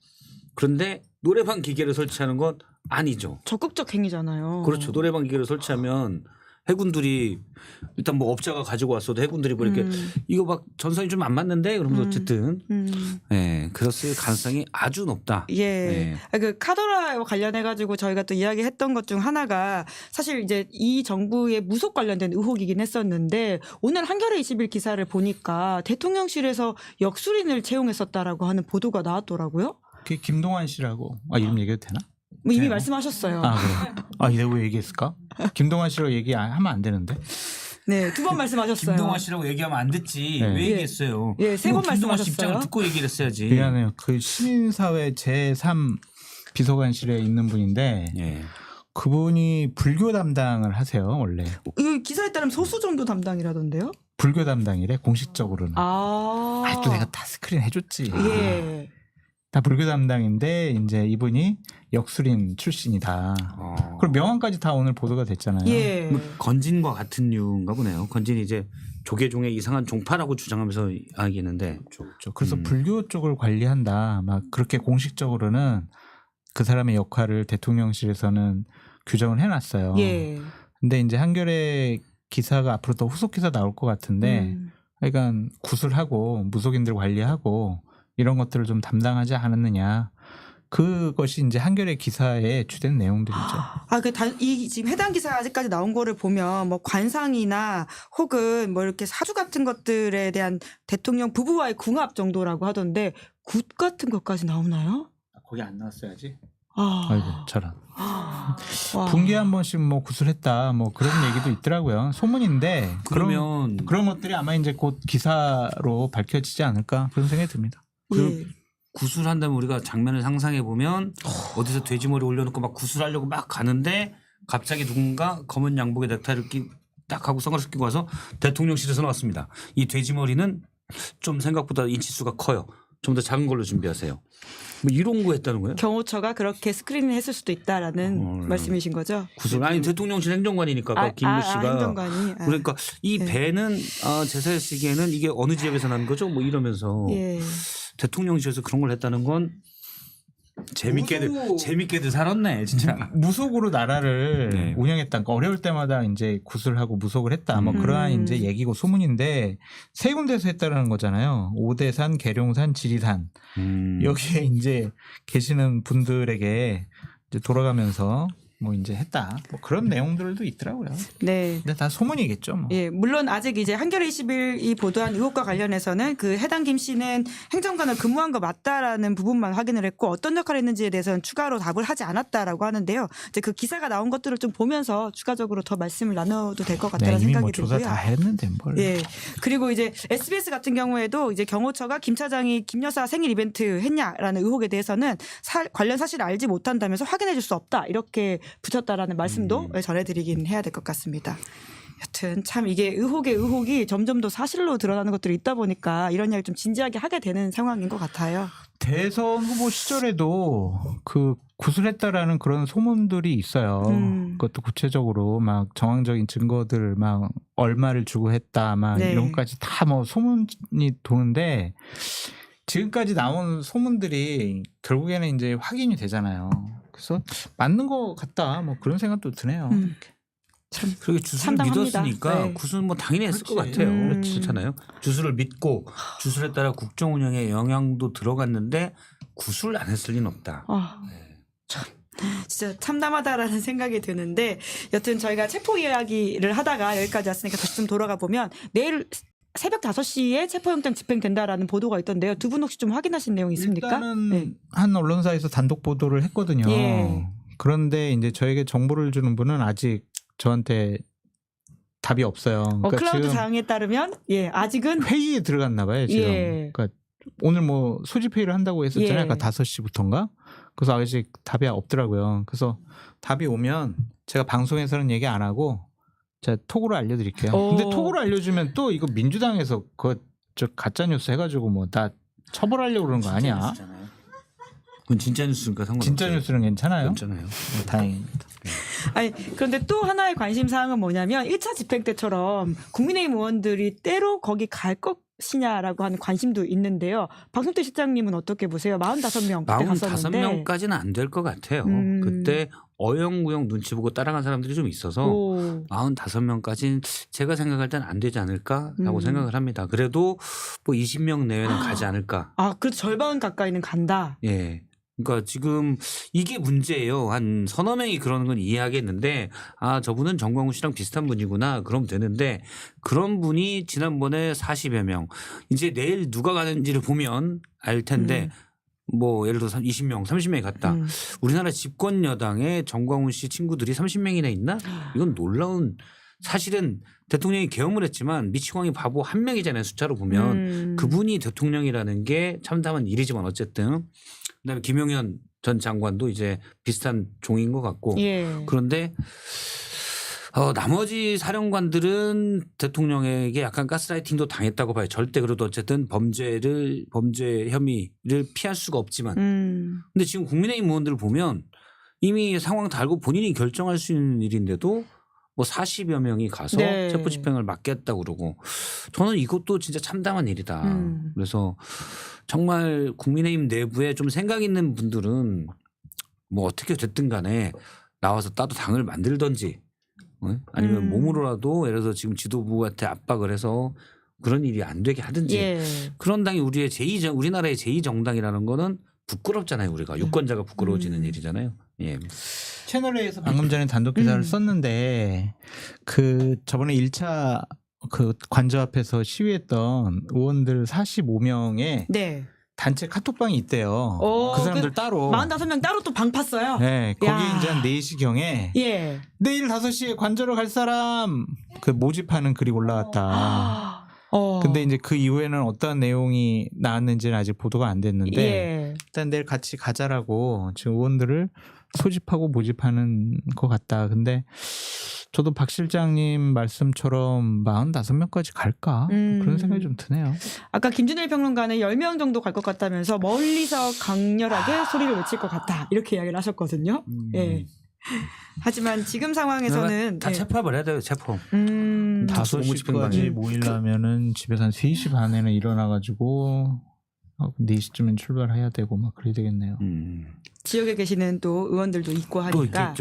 Speaker 3: 그런데 노래방 기계를 설치하는 건 아니죠.
Speaker 1: 적극적 행위잖아요.
Speaker 3: 그렇죠. 노래방 기계를 설치하면 해군들이 일단 뭐 업자가 가지고 왔어도 해군들이 뭐 이렇게 이거 막 전선이 좀 안 맞는데 그러면서 어쨌든 예, 그랬을 가능성이 아주 높다.
Speaker 1: 예.
Speaker 3: 네.
Speaker 1: 그 카더라와 관련해 가지고 저희가 또 이야기했던 것 중 하나가 사실 이제 이 정부의 무속 관련된 의혹이긴 했었는데 오늘 한겨레 21 기사를 보니까 대통령실에서 역술인을 채용했었다라고 하는 보도가 나왔더라고요.
Speaker 2: 그게 김동완 씨라고. 아 이름 얘기해도 되나?
Speaker 1: 뭐 이미
Speaker 2: 네.
Speaker 1: 말씀하셨어요.
Speaker 2: 아 그래. 아 내가 왜 얘기했을까? 김동완 씨라고 얘기하면 안 되는데.
Speaker 1: 네, 두 번 말씀하셨어요.
Speaker 3: 김동완 씨라고 얘기하면 안 됐지.
Speaker 2: 네.
Speaker 3: 왜
Speaker 1: 예.
Speaker 3: 얘기했어요?
Speaker 1: 예, 세번
Speaker 3: 김동완 씨
Speaker 1: 말씀하셨어요.
Speaker 3: 입장을 듣고 얘기를 했어야지.
Speaker 2: 미안해요. 그 시민사회 제3 비서관실에 있는 분인데
Speaker 3: 예.
Speaker 2: 그분이 불교 담당을 하세요 원래.
Speaker 1: 이 기사에 따르면 소수 정도 담당이라던데요?
Speaker 2: 불교 담당이래 공식적으로는.
Speaker 1: 아.
Speaker 2: 또 내가 다 스크린 해줬지.
Speaker 1: 예.
Speaker 2: 다 불교 담당인데 이제 이분이 역술인 출신이다. 그리고 명함까지 다 오늘 보도가 됐잖아요.
Speaker 1: 예.
Speaker 3: 뭐 건진과 같은 류인가 보네요. 건진이 이제 조계종의 이상한 종파라고 주장하면서 알겠는데.
Speaker 2: 그래서 불교 쪽을 관리한다. 막 그렇게 공식적으로는 그 사람의 역할을 대통령실에서는 규정을 해놨어요.
Speaker 1: 예.
Speaker 2: 근데 이제 한겨레 기사가 앞으로 더 후속 기사 나올 것 같은데, 그러니까 구술하고 무속인들 관리하고 이런 것들을 좀 담당하지 않았느냐. 그것이 이제 한겨레 기사의 주된 내용들이죠.
Speaker 1: 이 지금 해당 기사 아직까지 나온 거를 보면 뭐 관상이나 혹은 뭐 이렇게 사주 같은 것들에 대한 대통령 부부와의 궁합 정도라고 하던데 굿 같은 것까지 나오나요?
Speaker 2: 거기 안 나왔어야지.
Speaker 1: 아.
Speaker 2: 아이고 저런.
Speaker 1: 와.
Speaker 2: 분기에 한 번씩 뭐 구술했다 뭐 그런 얘기도 있더라고요. 소문인데
Speaker 3: 그러면
Speaker 2: 그런 것들이 아마 이제 곧 기사로 밝혀지지 않을까 그런 생각이 듭니다.
Speaker 1: 예.
Speaker 3: 구술한다면 우리가 장면을 상상해 보면 어디서 돼지머리 올려놓고 막 구술하려고 막 가는데 갑자기 누군가 검은 양복에 넥타이를 딱 하고 선글라스 끼고 와서 대통령실에서 나왔습니다. 이 돼지머리는 좀 생각보다 인치수가 커요. 좀 더 작은 걸로 준비하세요. 뭐 이런 거 했다는 거예요?
Speaker 1: 경호처가 그렇게 스크린을 했을 수도 있다라는 말씀이신 거죠?
Speaker 3: 구술 아니 대통령실 행정관이니까 김모 씨가
Speaker 1: 행정관이.
Speaker 3: 그러니까 이
Speaker 1: 네.
Speaker 3: 배는 제사에 쓰기에는 이게 어느 지역에서 난 거죠? 뭐 이러면서
Speaker 1: 예.
Speaker 3: 대통령실에서 그런 걸 했다는 건 재밌게들 살았네 진짜.
Speaker 2: 무속으로 나라를
Speaker 3: 네.
Speaker 2: 운영했다니까 어려울 때마다 이제 구술하고 무속을 했다. 뭐 그러한 이제 얘기고 소문인데 세 군데서 했다라는 거잖아요. 오대산, 계룡산, 지리산. 여기에 이제 계시는 분들에게 이제 돌아가면서 뭐 이제 했다. 뭐 그런 내용들도 있더라고요.
Speaker 1: 네.
Speaker 2: 근데 다 소문이겠죠. 뭐.
Speaker 1: 예, 물론 아직 이제 한겨레 21이 보도한 의혹과 관련해서는 그 해당 김 씨는 행정관을 근무한 거 맞다라는 부분만 확인을 했고 어떤 역할을 했는지에 대해서는 추가로 답을 하지 않았다라고 하는데요. 이제 그 기사가 나온 것들을 좀 보면서 추가적으로 더 말씀을 나눠도 될 것 같다는
Speaker 2: 이미
Speaker 1: 생각이
Speaker 2: 뭐 조사
Speaker 1: 들고요.
Speaker 2: 다 했는데 뭘.
Speaker 1: 예. 그리고 이제 SBS 같은 경우에도 이제 경호처가 김 차장이 김 여사 생일 이벤트 했냐라는 의혹에 대해서는 관련 사실을 알지 못한다면서 확인해 줄 수 없다. 이렇게 붙였다라는 말씀도 전해드리긴 해야 될 것 같습니다. 여튼 참 이게 의혹의 의혹이 점점 더 사실로 드러나는 것들이 있다 보니까 이런 이야기 좀 진지하게 하게 되는 상황인 것 같아요.
Speaker 2: 대선 후보 시절에도 그 구술했다라는 그런 소문들이 있어요. 그것도 구체적으로 막 정황적인 증거들 막 얼마를 주고 했다 막
Speaker 1: 네.
Speaker 2: 이런 것까지 다 뭐 소문이 도는데 지금까지 나온 소문들이 결국에는 이제 확인이 되잖아요. 그래서 맞는 것 같다 뭐 그런 생각도 드네요.
Speaker 3: 그렇게 주술을
Speaker 1: 참담합니다.
Speaker 3: 믿었으니까
Speaker 1: 네.
Speaker 3: 구술은 뭐 당연히 했을 것
Speaker 2: 그렇지.
Speaker 3: 같아요. 그렇잖아요. 주술을 믿고 주술에 따라 국정 운영에 영향도 들어갔는데 구술 안 했을 리는 없다.
Speaker 1: 참 진짜 참담하다라는 생각이 드는데 여튼 저희가 체포 이야기를 하다가 여기까지 왔으니까 다시 좀 돌아가 보면 내일 새벽 5시에 체포영장 집행된다라는 보도가 있던데요. 두 분 혹시 좀 확인하신 내용 있습니까?
Speaker 2: 일단은
Speaker 1: 네.
Speaker 2: 한 언론사에서 단독 보도를 했거든요.
Speaker 1: 예.
Speaker 2: 그런데 이제 저에게 정보를 주는 분은 아직 저한테 답이 없어요.
Speaker 1: 클라우드
Speaker 2: 지금
Speaker 1: 상에 따르면 아직은
Speaker 2: 회의에 들어갔나 봐요, 지금.
Speaker 1: 예.
Speaker 2: 그러니까 오늘 뭐 소집회의를 한다고 했었잖아요.
Speaker 1: 예.
Speaker 2: 아까 5시부터인가? 그래서 아직 답이 없더라고요. 그래서 답이 오면 제가 방송에서는 얘기 안 하고 제가 톡으로 알려드릴게요. 근데 톡으로 알려주면 또 이거 민주당에서 저 가짜뉴스 해가지고 뭐 다 처벌하려고 그러는 거 아니야?
Speaker 3: 그건 진짜 뉴스니까 상관없어요.
Speaker 2: 진짜 뉴스는 괜찮아요?
Speaker 3: 괜찮아요.
Speaker 2: 다행입니다.
Speaker 1: 아니 그런데 또 하나의 관심 사항은 뭐냐면 1차 집행 때처럼 국민의힘 의원들이 때로 거기 갈 것이냐라고 하는 관심도 있는데요. 박성태 실장님은 어떻게 보세요? 45명 그때 갔었는데
Speaker 3: 45명까지는 안 될 것 같아요. 그때 어영부영 눈치 보고 따라간 사람들이 좀 있어서 45명까지는 제가 생각할 때는 안 되지 않을까라고 생각을 합니다. 그래도 뭐 20명 내외는 가지 않을까.
Speaker 1: 그래도 절반 가까이는 간다.
Speaker 3: 예. 그러니까 지금 이게 문제예요. 한 서너 명이 그러는 건 이해하겠는데 저분은 정광훈 씨랑 비슷한 분이구나. 그럼 되는데 그런 분이 지난번에 40여 명. 이제 내일 누가 가는지를 보면 알 텐데 뭐 예를 들어서 20명, 30명이 갔다. 우리나라 집권 여당에 정광훈 씨 친구들이 30명이나 있나? 이건 놀라운 사실은 대통령이 계엄을 했지만 미치광이 바보 한 명이잖아요. 숫자로 보면 그분이 대통령이라는 게 참담한 일이지만 어쨌든 그다음에 김용현 전 장관도 이제 비슷한 종인 것 같고
Speaker 1: 예.
Speaker 3: 그런데 나머지 사령관들은 대통령에게 약간 가스라이팅도 당했다고 봐요. 절대 그래도 어쨌든 범죄 혐의를 피할 수가 없지만. 근데 지금 국민의힘 의원들을 보면 이미 상황 다 알고 본인이 결정할 수 있는 일인데도 뭐 40여 명이 가서
Speaker 1: 네.
Speaker 3: 체포집행을 막겠다고 그러고 저는 이것도 진짜 참담한 일이다. 그래서 정말 국민의힘 내부에 좀 생각 있는 분들은 뭐 어떻게 됐든 간에 나와서 따로 당을 만들던지 아니면 몸으로라도 예를 들어서 지금 지도부한테 압박을 해서 그런 일이 안 되게 하든지
Speaker 1: 예.
Speaker 3: 그런 당이 우리나라의 제2정당이라는 거는 부끄럽잖아요. 우리가 유권자가 부끄러워지는 일이잖아요. 예.
Speaker 2: 채널A에서 방금 전에 단독 기사를 썼는데 그 저번에 1차 그 관저 앞에서 시위했던 의원들 45명의
Speaker 1: 네.
Speaker 2: 단체 카톡방이 있대요.
Speaker 1: 오,
Speaker 2: 그 사람들 따로
Speaker 1: 45명 따로 또 방 팠어요.
Speaker 2: 네, 거기에
Speaker 1: 야.
Speaker 2: 이제 한 4시경에
Speaker 1: 예.
Speaker 2: 내일 5시에 관저로 갈 사람 그 모집하는 글이 올라왔다. 근데 이제 그 이후에는 어떤 내용이 나왔는지는 아직 보도가 안 됐는데
Speaker 1: 예.
Speaker 2: 일단 내일 같이 가자라고 지금 의원들을 소집하고 모집하는 것 같다. 근데 저도 박 실장님 말씀처럼 45명까지 갈까? 그런 생각이 좀 드네요.
Speaker 1: 아까 김준일 평론가는 10명 정도 갈 것 같다면서 멀리서 강렬하게 소리를 외칠 것 같다. 이렇게 이야기를 하셨거든요. 예. 하지만 지금 상황에서는
Speaker 3: 다
Speaker 1: 예.
Speaker 3: 체포해버려야 돼요. 체포.
Speaker 2: 5시까지 모이려면은 집에서 한 3시 반에는 일어나가지고 4시쯤엔 출발해야 되고 막 그래야 되겠네요.
Speaker 1: 지역에 계시는 또 의원들도 있고
Speaker 3: 또
Speaker 1: 하니까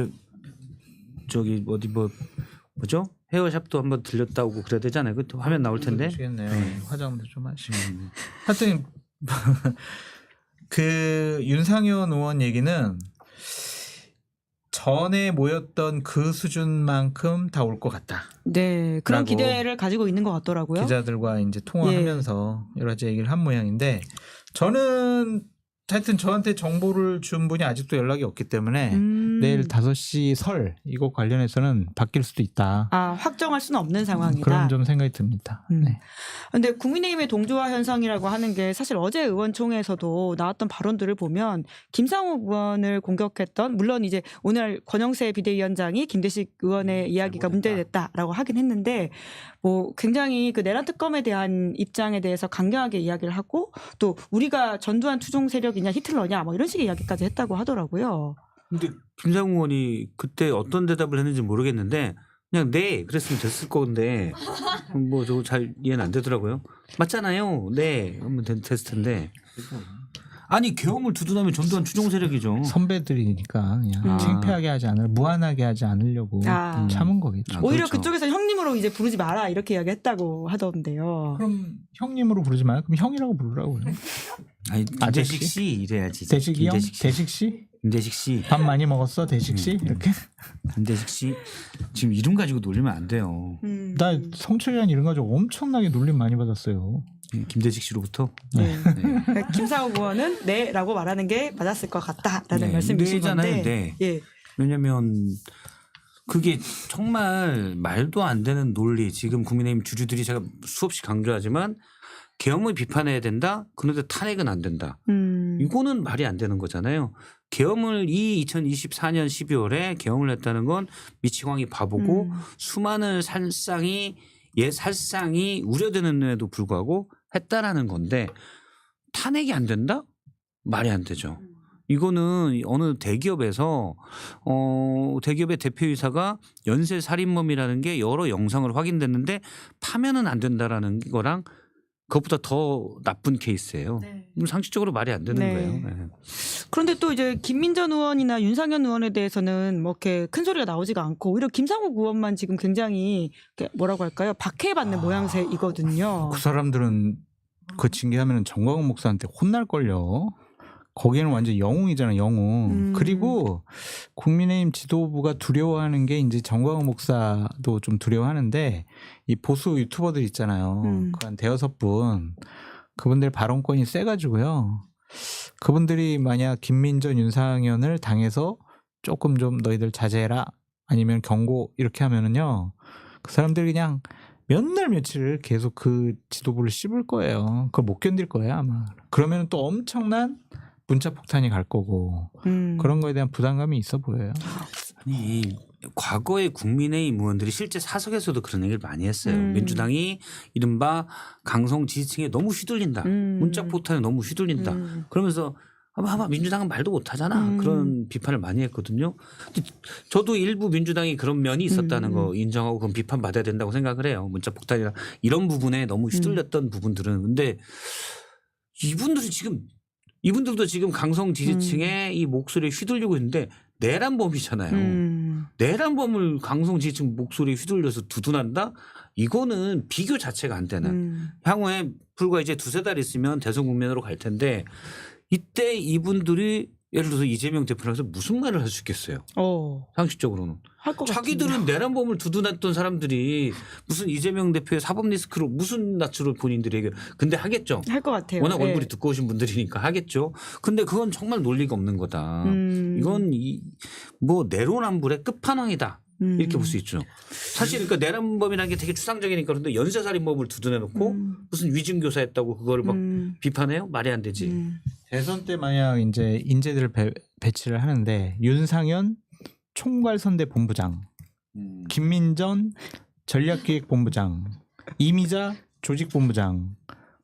Speaker 3: 저기 어디 뭐죠? 헤어샵도 한번 들렸다 오고 그래야 되잖아요. 그 화면 나올 텐데.
Speaker 2: 미치겠네요. 화장도 좀 하시고. 하여튼 그 윤상현 의원 얘기는 전에 모였던 그 수준만큼 다 올 것 같다.
Speaker 1: 네 그런
Speaker 2: 라고
Speaker 1: 기대를 가지고 있는 것 같더라고요.
Speaker 2: 기자들과 이제 통화하면서 여러 가지 얘기를 한 모양인데 저는 하여튼 저한테 정보를 준 분이 아직도 연락이 없기 때문에 내일 5시 설 이거 관련해서는 바뀔 수도 있다.
Speaker 1: 아 확정할 수는 없는 상황이다.
Speaker 2: 그런 좀 생각이 듭니다. 네.
Speaker 1: 근데 국민의힘의 동조화 현상이라고 하는 게 사실 어제 의원총회에서도 나왔던 발언들을 보면 김상욱 의원을 공격했던 물론 이제 오늘 권영세 비대위원장이 김대식 의원의 이야기가 문제됐다라고 하긴 했는데 뭐 굉장히 그 내란 특검에 대한 입장에 대해서 강경하게 이야기를 하고 또 우리가 전두환 투종 세력이냐 히틀러냐 뭐 이런 식의 이야기까지 했다고 하더라고요.
Speaker 3: 근데 김상우 의원이 그때 어떤 대답을 했는지 모르겠는데 그냥 네 그랬으면 됐을 건데 뭐 저거 잘 이해는 안 되더라고요. 맞잖아요. 네 하면 됐을 텐데. 아니 계엄을 두둔하면 전두환 추종 세력이죠.
Speaker 2: 선배들이니까 그냥 창피하게 하지 않을 무한하게 하지 않으려고 참은 거겠죠.
Speaker 1: 오히려
Speaker 3: 그렇죠.
Speaker 1: 그쪽에서 형님으로 이제 부르지 마라 이렇게 이야기했다고 하던데요.
Speaker 2: 그럼 형님으로 부르지 마요. 그럼 형이라고 부르라고요.
Speaker 3: 아니
Speaker 2: 아저씨?
Speaker 3: 김대식 씨 이래야지.
Speaker 2: 대식이 형?
Speaker 3: 김대식 씨.
Speaker 2: 대식 씨?
Speaker 3: 김대식 씨.
Speaker 2: 밥 많이 먹었어? 대식 씨? 이렇게?
Speaker 3: 김대식 씨 지금 이름 가지고 놀리면 안 돼요.
Speaker 2: 나 성철이란 이름 가지고 엄청나게 놀림 많이 받았어요.
Speaker 3: 김대식 씨로부터.
Speaker 1: 네. 그러니까 김상욱 의원은 네라고 말하는 게 맞았을 것 같다라는
Speaker 3: 네,
Speaker 1: 말씀이신
Speaker 3: 네잖아요,
Speaker 1: 건데.
Speaker 3: 네.
Speaker 1: 예.
Speaker 3: 왜냐하면 그게 정말 말도 안 되는 논리. 지금 국민의힘 주주들이 제가 수없이 강조하지만 계엄을 비판해야 된다. 그런데 탄핵은 안 된다. 이거는 말이 안 되는 거잖아요. 계엄을 2024년 12월에 계엄을 했다는 건 미치광이 바보고 수많은 살상이 우려되는데도 불구하고 했다라는 건데 탄핵이 안 된다? 말이 안 되죠. 이거는 어느 대기업에서 대기업의 대표이사가 연쇄 살인범이라는 게 여러 영상을 확인됐는데 파면은 안 된다라는 거랑 그것보다 더 나쁜 케이스예요.
Speaker 1: 네.
Speaker 3: 상식적으로 말이 안 되는
Speaker 1: 네.
Speaker 3: 거예요. 네.
Speaker 1: 그런데 또 이제 김민전 의원이나 윤상현 의원에 대해서는 뭐 이렇게 큰 소리가 나오지가 않고 오히려 김상욱 의원만 지금 굉장히 이렇게 뭐라고 할까요? 박해받는 모양새이거든요.
Speaker 2: 그 사람들은 그 징계하면 정광훈 목사한테 혼날걸요. 거기는 완전 영웅이잖아, 영웅. 그리고 국민의힘 지도부가 두려워하는 게 이제 정광훈 목사도 좀 두려워하는데 이 보수 유튜버들 있잖아요. 그 한 5분. 그분들 발언권이 세가지고요. 그분들이 만약 김민전, 윤상현을 당해서 조금 좀 너희들 자제해라 아니면 경고 이렇게 하면은요. 그 사람들이 그냥 몇 날 며칠을 계속 그 지도부를 씹을 거예요. 그걸 못 견딜 거예요, 아마. 그러면 또 엄청난 문자 폭탄이 갈 거고 그런 거에 대한 부담감이 있어 보여요.
Speaker 3: 아니 과거에 국민의힘 의원들이 실제 사석에서도 그런 얘기를 많이 했어요.
Speaker 1: 음.
Speaker 3: 민주당이 이른바 강성 지지층에 너무 휘둘린다. 문자 포탄에 너무 휘둘린다. 그러면서 아마 민주당은 말도 못하잖아. 그런 비판을 많이 했거든요. 근데 저도 일부 민주당이 그런 면이 있었다는 거 인정하고 그건 비판받아야 된다고 생각을 해요. 문자 폭탄이나 이런 부분에 너무 휘둘렸던 부분들은. 근데 이분들도 지금 강성 지지층의 이 목소리에 휘둘리고 있는데 내란범이잖아요. 내란범을 강성 지지층 목소리에 휘둘려서 두둔한다? 이거는 비교 자체가 안 되는. 향후에 불과 이제 2-3달 있으면 대선 국면으로 갈 텐데 이때 이분들이 예를 들어서 이재명 대표라서 무슨 말을 할 수 있겠어요. 상식적으로는.
Speaker 1: 할 것
Speaker 3: 자기들은 내란범을 두둔했던 사람들이 무슨 이재명 대표의 사법 리스크로 무슨 낯으로 본인들에게 근데 하겠죠.
Speaker 1: 할 것 같아요.
Speaker 3: 워낙
Speaker 1: 예.
Speaker 3: 얼굴이 두꺼우신 분들이니까 하겠죠. 근데 그건 정말 논리가 없는 거다. 이건 뭐 내로남불의 끝판왕이다. 이렇게 볼 수 있죠. 사실 그러니까 내란범이라는 게 되게 추상적이니까 그런데 연쇄살인범을 두둔해놓고 무슨 위증교사했다고 그거를 막 비판해요? 말이 안 되지.
Speaker 2: 대선 때 만약 이제 인재들을 배치를 하는데 윤상현 총괄선대 본부장, 김민전 전략기획본부장, 이미자 조직본부장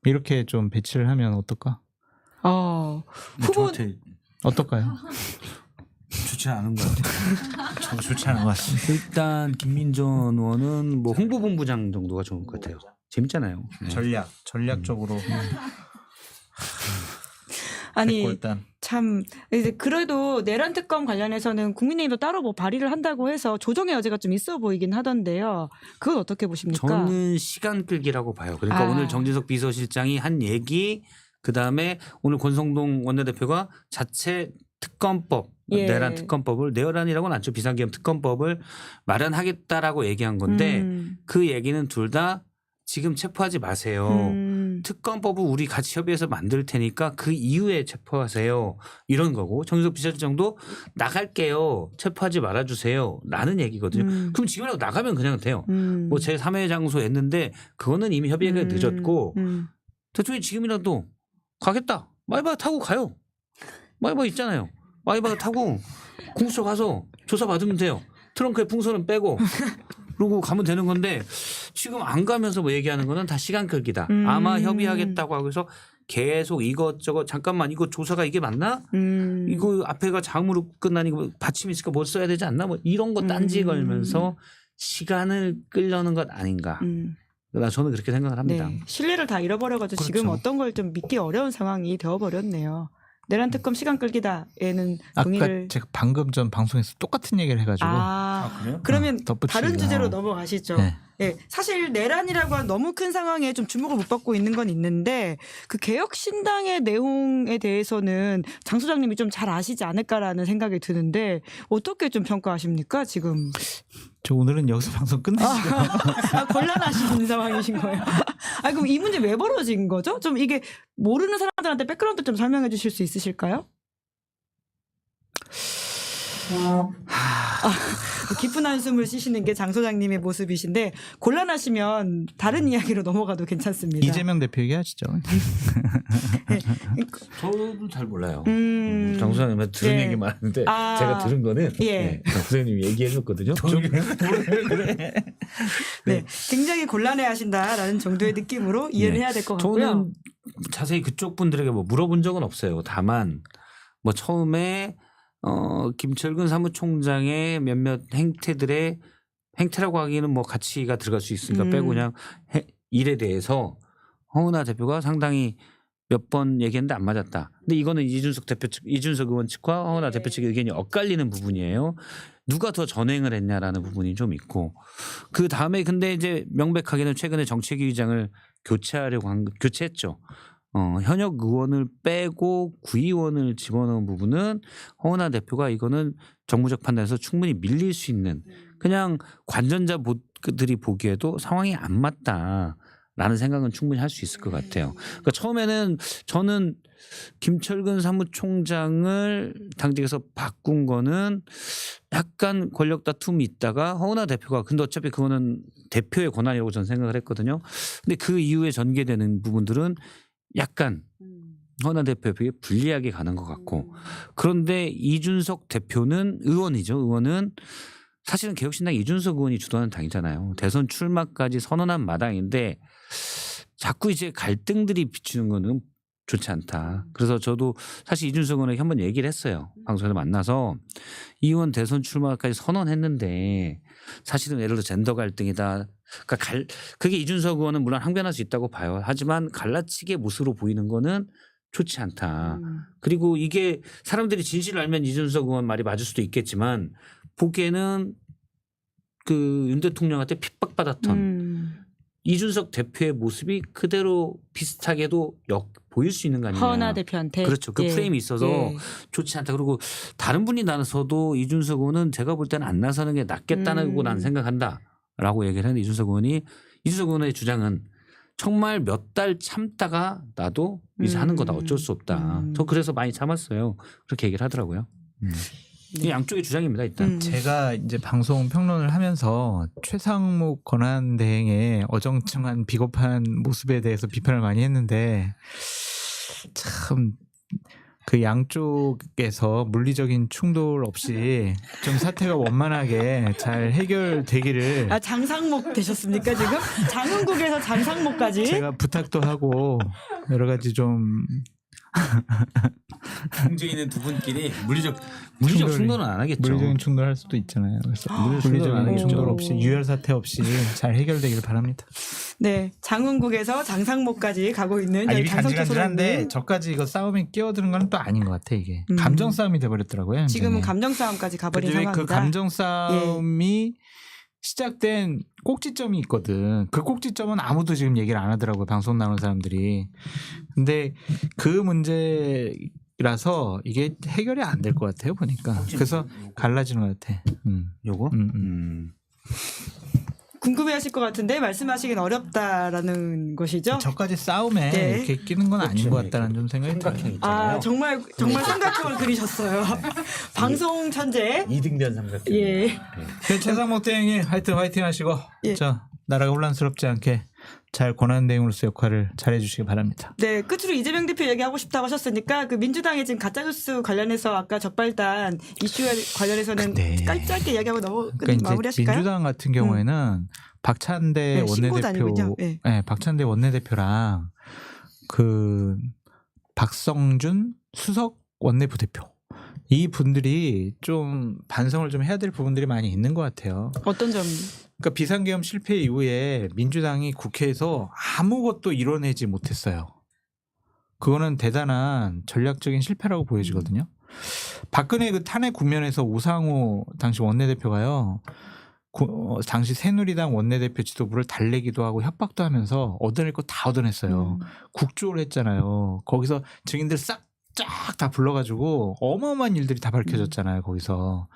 Speaker 2: 이렇게 좀 배치를 하면 어떨까?
Speaker 1: 후보
Speaker 3: 저한테
Speaker 2: 어떨까요?
Speaker 3: 좋지 않은 것 같아요.
Speaker 2: 저도 좋지 않은 것 같습니다.
Speaker 3: 일단 김민전 의원은 뭐 홍보본부장 정도가 좋을 것 같아요. 재밌잖아요. 네.
Speaker 2: 전략적으로
Speaker 1: 아니
Speaker 2: 일단
Speaker 1: 참 이제 그래도 내란 특검 관련해서는 국민의힘도 따로 뭐 발의를 한다고 해서 조정의 여지가 좀 있어 보이긴 하던데요. 그건 어떻게 보십니까?
Speaker 3: 저는 시간 끌기라고 봐요. 그러니까 오늘 정진석 비서실장이 한 얘기 그다음에 오늘 권성동 원내대표가 자체 특검법
Speaker 1: 예.
Speaker 3: 내란 특검법을 내란이라고는 않죠. 비상계엄 특검법을 마련하겠다라고 얘기한 건데 그 얘기는 둘 다 지금 체포하지 마세요. 특검법을 우리 같이 협의해서 만들 테니까 그 이후에 체포하세요. 이런 거고 정진석 비서실장도 나갈게요. 체포하지 말아주세요. 라는 얘기거든요. 그럼 지금이라도 나가면 그냥 돼요. 뭐 제3회 장소 했는데 그거는 이미 협의가 늦었고 대통령이 지금이라도 가겠다. 마이바 타고 가요. 마이바 있잖아요. 마이바 타고 공수처 가서 조사받으면 돼요. 트렁크에 풍선은 빼고 그러고 가면 되는 건데 지금 안 가면서 뭐 얘기하는 거는 다 시간 끌기다. 아마 협의하겠다고 하고 해서 계속 이것저것 잠깐만 이거 조사가 이게 맞나? 이거 앞에가 장으로 끝나니 거 받침이 있으니까 뭘 써야 되지 않나? 뭐 이런 거 딴지 걸면서 시간을 끌려는 것 아닌가. 저는 그렇게 생각을 합니다.
Speaker 1: 네. 신뢰를 다 잃어버려가지고 지금
Speaker 2: 그렇죠.
Speaker 1: 어떤 걸 좀 믿기 어려운 상황이 되어버렸네요. 내란 특검 시간 끌기다에는
Speaker 2: 아까
Speaker 1: 동의를
Speaker 2: 제가 방금 전 방송에서 똑같은 얘기를 해가지고
Speaker 3: 그래요?
Speaker 1: 그러면
Speaker 2: 덧붙이기로.
Speaker 1: 다른 주제로 넘어가시죠.
Speaker 2: 네.
Speaker 1: 예, 사실 내란이라고 하는 너무 큰 상황에 좀 주목을 못 받고 있는 건 있는데 그 개혁신당의 내용에 대해서는 장 소장님이 좀 잘 아시지 않을까라는 생각이 드는데 어떻게 좀 평가하십니까 지금?
Speaker 2: 저 오늘은 여기서 방송 끝내시죠.
Speaker 1: 곤란하신 상황이신 거예요. 아 그럼 이 문제 왜 벌어진 거죠? 좀 이게 모르는 사람들한테 백그라운드 좀 설명해 주실 수 있으실까요? 깊은 한숨을 쉬시는 게 장 소장님의 모습이신데 곤란하시면 다른 이야기로 넘어가도 괜찮습니다.
Speaker 2: 이재명 대표 얘기하시죠.
Speaker 3: 저도 잘 몰라요.
Speaker 1: 장
Speaker 3: 소장님한테 들은
Speaker 1: 네.
Speaker 3: 얘기만 하는데
Speaker 1: 아.
Speaker 3: 제가 들은 거는
Speaker 1: 예.
Speaker 3: 장 소장님이 얘기해 줬거든요.
Speaker 1: 네, 굉장히 곤란해하신다라는 정도의 느낌으로 이해를
Speaker 3: 네.
Speaker 1: 해야 될 것 같고요.
Speaker 3: 저는 자세히 그쪽 분들에게 뭐 물어본 적은 없어요. 다만 뭐 처음에 김철근 사무총장의 몇몇 행태라고 하기에는 뭐 가치가 들어갈 수 있으니까 빼고 그냥 일에 대해서 허은하 대표가 상당히 몇 번 얘기했는데 안 맞았다. 근데 이거는 이준석 의원 측과 허은하 대표 측의 의견이 엇갈리는 부분이에요. 누가 더 전횡을 했냐라는 부분이 좀 있고 그 다음에 근데 이제 명백하게는 최근에 정책위의장을 교체했죠. 현역 의원을 빼고 구의원을 집어넣은 부분은 허은하 대표가 이거는 정무적 판단에서 충분히 밀릴 수 있는 그냥 관전자들이 보기에도 상황이 안 맞다라는 생각은 충분히 할 수 있을 것 같아요. 그러니까 처음에는 저는 김철근 사무총장을 당직에서 바꾼 거는 약간 권력 다툼이 있다가 허은하 대표가 근데 어차피 그거는 대표의 권한이라고 저는 생각을 했거든요. 근데 그 이후에 전개되는 부분들은 약간 허은하 대표에게 불리하게 가는 것 같고 그런데 이준석 대표는 의원이죠. 의원은 사실은 개혁신당 이준석 의원이 주도하는 당이잖아요. 대선 출마까지 선언한 마당인데 자꾸 이제 갈등들이 비추는 거는 좋지 않다. 그래서 저도 사실 이준석 의원에게 한번 얘기를 했어요. 방송에서 만나서 이 의원 대선 출마까지 선언했는데 사실은 예를 들어 젠더 갈등이다. 그러니까 그게 이준석 의원은 물론 항변할 수 있다고 봐요. 하지만 갈라치기의 모습으로 보이는 거는 좋지 않다. 그리고 이게 사람들이 진실을 알면 이준석 의원 말이 맞을 수도 있겠지만 보기에는 그 윤 대통령한테 핍박받았던 이준석 대표의 모습이 그대로 비슷하게도 보일 수 있는 거 아니냐.
Speaker 1: 허은하 대표한테.
Speaker 3: 그렇죠. 그
Speaker 1: 예.
Speaker 3: 프레임이 있어서
Speaker 1: 예.
Speaker 3: 좋지 않다. 그리고 다른 분이 나서도 이준석 의원은 제가 볼 때는 안 나서는 게 낫겠다고 나는 생각한다라고 얘기를 했는데 이준석 의원의 주장은 정말 몇 달 참다가 나도 이제 하는 거다. 어쩔 수 없다. 저 그래서 많이 참았어요. 그렇게 얘기를 하더라고요. 이 양쪽의 주장입니다. 일단.
Speaker 2: 제가 이제 방송 평론을 하면서 최상목 권한대행의 어정쩡한 비겁한 모습에 대해서 비판을 많이 했는데 참 그 양쪽에서 물리적인 충돌 없이 좀 사태가 원만하게 잘 해결되기를
Speaker 1: 아, 장상목 되셨습니까 지금? 장흥국에서 장상목까지?
Speaker 2: 제가 부탁도 하고 여러 가지 좀
Speaker 3: 문제 있는 두 분끼리 물리적 충돌은 안 하겠죠.
Speaker 2: 물리적인 충돌할 수도 있잖아요. 그래서 물리적인 충돌 없이 유혈 사태 없이 잘 해결되기를 바랍니다.
Speaker 1: 네, 장흥국에서 장상목까지 가고 있는
Speaker 2: 입이
Speaker 1: 장성철
Speaker 2: 간질간질한데
Speaker 1: 소장님.
Speaker 2: 저까지 이거 싸움에 끼어드는 건 또 아닌 것 같아 이게. 감정 싸움이 돼버렸더라고요.
Speaker 1: 지금은
Speaker 2: 현장에.
Speaker 1: 감정 싸움까지 가버린
Speaker 2: 근데
Speaker 1: 상황입니다.
Speaker 2: 그 감정 싸움이 시작된 꼭지점이 있거든. 그 꼭지점은 아무도 지금 얘기를 안 하더라고요. 방송 나오는 사람들이. 근데 그 문제라서 이게 해결이 안 될 것 같아요. 보니까. 그래서 갈라지는 것 같아.
Speaker 3: 요거?
Speaker 1: 궁금해하실 것 같은데 말씀하시긴 어렵다라는 것이죠.
Speaker 2: 저까지 싸움에
Speaker 1: 네.
Speaker 2: 이렇게 끼는 건 아닌 것 같다는 좀 생각이 들어요.
Speaker 1: 아 정말 삼각형을 그리셨어요. 방송 천재.
Speaker 3: 이등변 삼각형.
Speaker 1: 예.
Speaker 2: 네, 최상목 대행님 하여튼 화이팅 하시고
Speaker 1: 예.
Speaker 2: 자 나라가 혼란스럽지 않게 잘 권한대행으로서 역할을 잘해 주시기 바랍니다.
Speaker 1: 네, 끝으로 이재명 대표 얘기하고 싶다고 하셨으니까 그 민주당의 지금 가짜뉴스 관련해서 아까 적발단 이슈 관련해서는
Speaker 2: 근데
Speaker 1: 짧게 이야기하고
Speaker 2: 그러니까 이제
Speaker 1: 마무리하실까요?
Speaker 2: 민주당 같은 경우에는 박찬대
Speaker 1: 네, 신고도 아니군요.
Speaker 2: 원내대표,
Speaker 1: 네.
Speaker 2: 네, 박찬대 원내대표랑 그 박성준 수석 원내부대표 이 분들이 좀 반성을 좀 해야 될 부분들이 많이 있는 것 같아요.
Speaker 1: 어떤 점?
Speaker 2: 그러니까 비상계엄 실패 이후에 민주당이 국회에서 아무것도 이뤄내지 못했어요. 그거는 대단한 전략적인 실패라고 보여지거든요. 박근혜 그 탄핵 국면에서 우상호 당시 원내대표가요. 당시 새누리당 원내대표 지도부를 달래기도 하고 협박도 하면서 얻어낼 거 다 얻어냈어요. 국조를 했잖아요. 거기서 증인들 싹 쫙 다 불러가지고 어마어마한 일들이 다 밝혀졌잖아요. 거기서.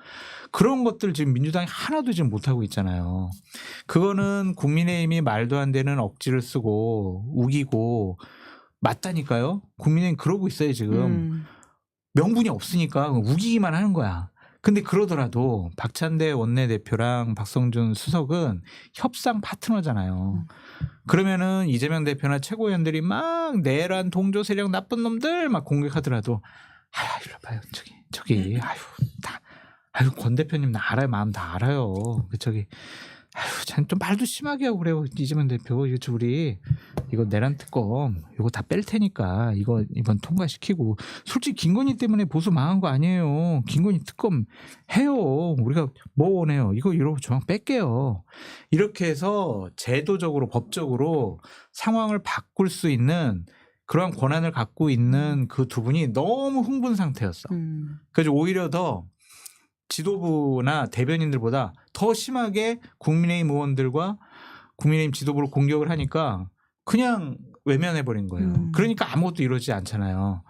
Speaker 2: 그런 것들 지금 민주당이 하나도 지금 못하고 있잖아요. 그거는 국민의힘이 말도 안 되는 억지를 쓰고 우기고 맞다니까요. 국민의힘 그러고 있어요 지금. 명분이 없으니까 우기기만 하는 거야. 근데 그러더라도 박찬대 원내대표랑 박성준 수석은 협상 파트너잖아요. 그러면은 이재명 대표나 최고위원들이 막 내란 동조 세력 나쁜 놈들 막 공격하더라도 아유 이리 봐요 저기 아유 권 대표님 나 알아요 마음 다 알아요. 저기 아유 참 좀 말도 심하게 하고 그래요 이재명 대표 이거 우리 이거 내란 특검 이거 다 뺄 테니까 이거 이번 통과시키고 솔직히 김건희 때문에 보수 망한 거 아니에요. 김건희 특검 해요. 우리가 뭐 원해요. 이거 이러고 조항 뺄게요. 이렇게 해서 제도적으로 법적으로 상황을 바꿀 수 있는 그러한 권한을 갖고 있는 그 두 분이 너무 흥분 상태였어. 그래서 오히려 더 지도부나 대변인들보다 더 심하게 국민의힘 의원들과 국민의힘 지도부를 공격을 하니까 그냥 외면해버린 거예요. 그러니까 아무것도 이루어지지 않잖아요.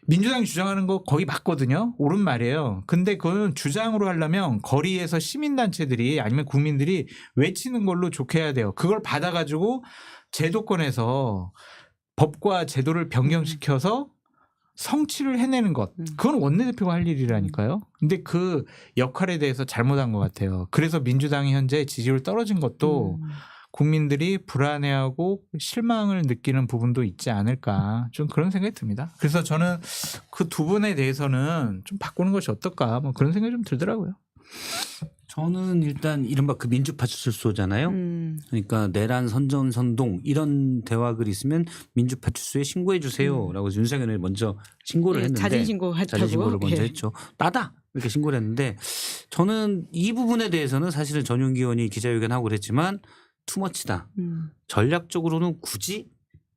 Speaker 2: 민주당이 주장하는 거 거의 맞거든요. 옳은 말이에요. 근데 그건 주장으로 하려면 거리에서 시민단체들이 아니면 국민들이 외치는 걸로 좋게 해야 돼요. 그걸 받아가지고 제도권에서 법과 제도를 변경시켜서 성취를 해내는 것. 그건 원내대표가 할 일이라니까요. 근데 그 역할에 대해서 잘못한 것 같아요. 그래서 민주당이 현재 지지율 떨어진 것도 국민들이 불안해하고 실망을 느끼는 부분도 있지 않을까. 좀 그런 생각이 듭니다. 그래서 저는 그 두 분에 대해서는 좀 바꾸는 것이 어떨까. 뭐 그런 생각이 좀 들더라고요.
Speaker 3: 저는 일단 이른바 그 민주파출소잖아요. 그러니까 내란 선전 선동 이런 대화글이 있으면 민주파출소에 신고해 주세요라고 윤석열이 먼저 신고를 했는데
Speaker 1: 자진 신고했다고.
Speaker 3: 자진 신고를 먼저
Speaker 1: 예.
Speaker 3: 했죠. 나다 이렇게 신고를 했는데 저는 이 부분에 대해서는 사실은 전용기 의원이 기자회견하고 그랬지만 투머치다. 전략적으로는 굳이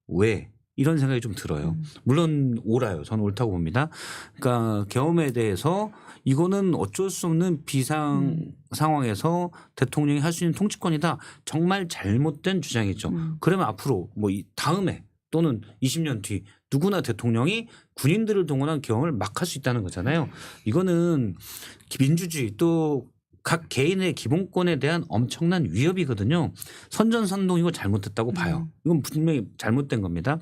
Speaker 3: 왜 이런 생각이 좀 들어요. 물론 옳아요. 저는 옳다고 봅니다. 그러니까 계엄에 대해서 이거는 어쩔 수 없는 비상 상황에서 대통령이 할 수 있는 통치권이다. 정말 잘못된 주장이죠. 그러면 앞으로 뭐 다음에 또는 20년 뒤 누구나 대통령이 군인들을 동원한 계엄을 막 할 수 있다는 거잖아요. 이거는 민주주의 또 각 개인의 기본권에 대한 엄청난 위협이거든요. 선전선동이고 잘못했다고 봐요. 이건 분명히 잘못된 겁니다.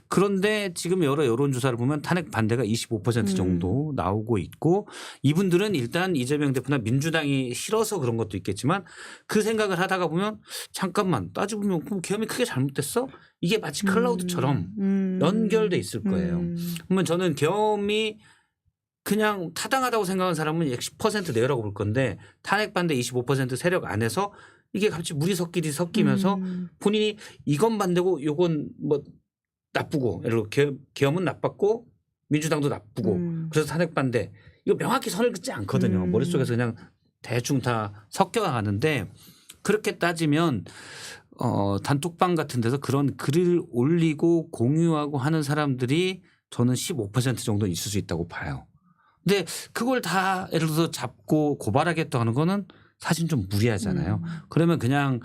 Speaker 3: 그런데 지금 여러 여론조사를 보면 탄핵 반대가 25% 정도 나오고 있고 이분들은 일단 이재명 대표나 민주당이 싫어서 그런 것도 있겠지만 그 생각을 하다가 보면 잠깐만 따지고 보면 그럼 계엄이 크게 잘못됐어? 이게 마치 클라우드처럼 연결돼 있을 거예요. 그러면 저는 계엄이 그냥 타당하다고 생각하는 사람은 10% 내라고 볼 건데 탄핵 반대 25% 세력 안에서 이게 갑자기 물이 섞이면서 본인이 이건 반대고 요건 뭐 나쁘고 예를 들어 계엄은 나빴고 민주당도 나쁘고 그래서 탄핵 반대 이거 명확히 선을 긋지 않거든요. 머릿속에서 그냥 대충 다 섞여가는데 그렇게 따지면 단톡방 같은 데서 그런 글을 올리고 공유하고 하는 사람들이 저는 15% 정도 있을 수 있다고 봐요. 근데 그걸 다 예를 들어서 잡고 고발하겠다 하는 거는 사실 좀 무리하잖아요. 그러면 그냥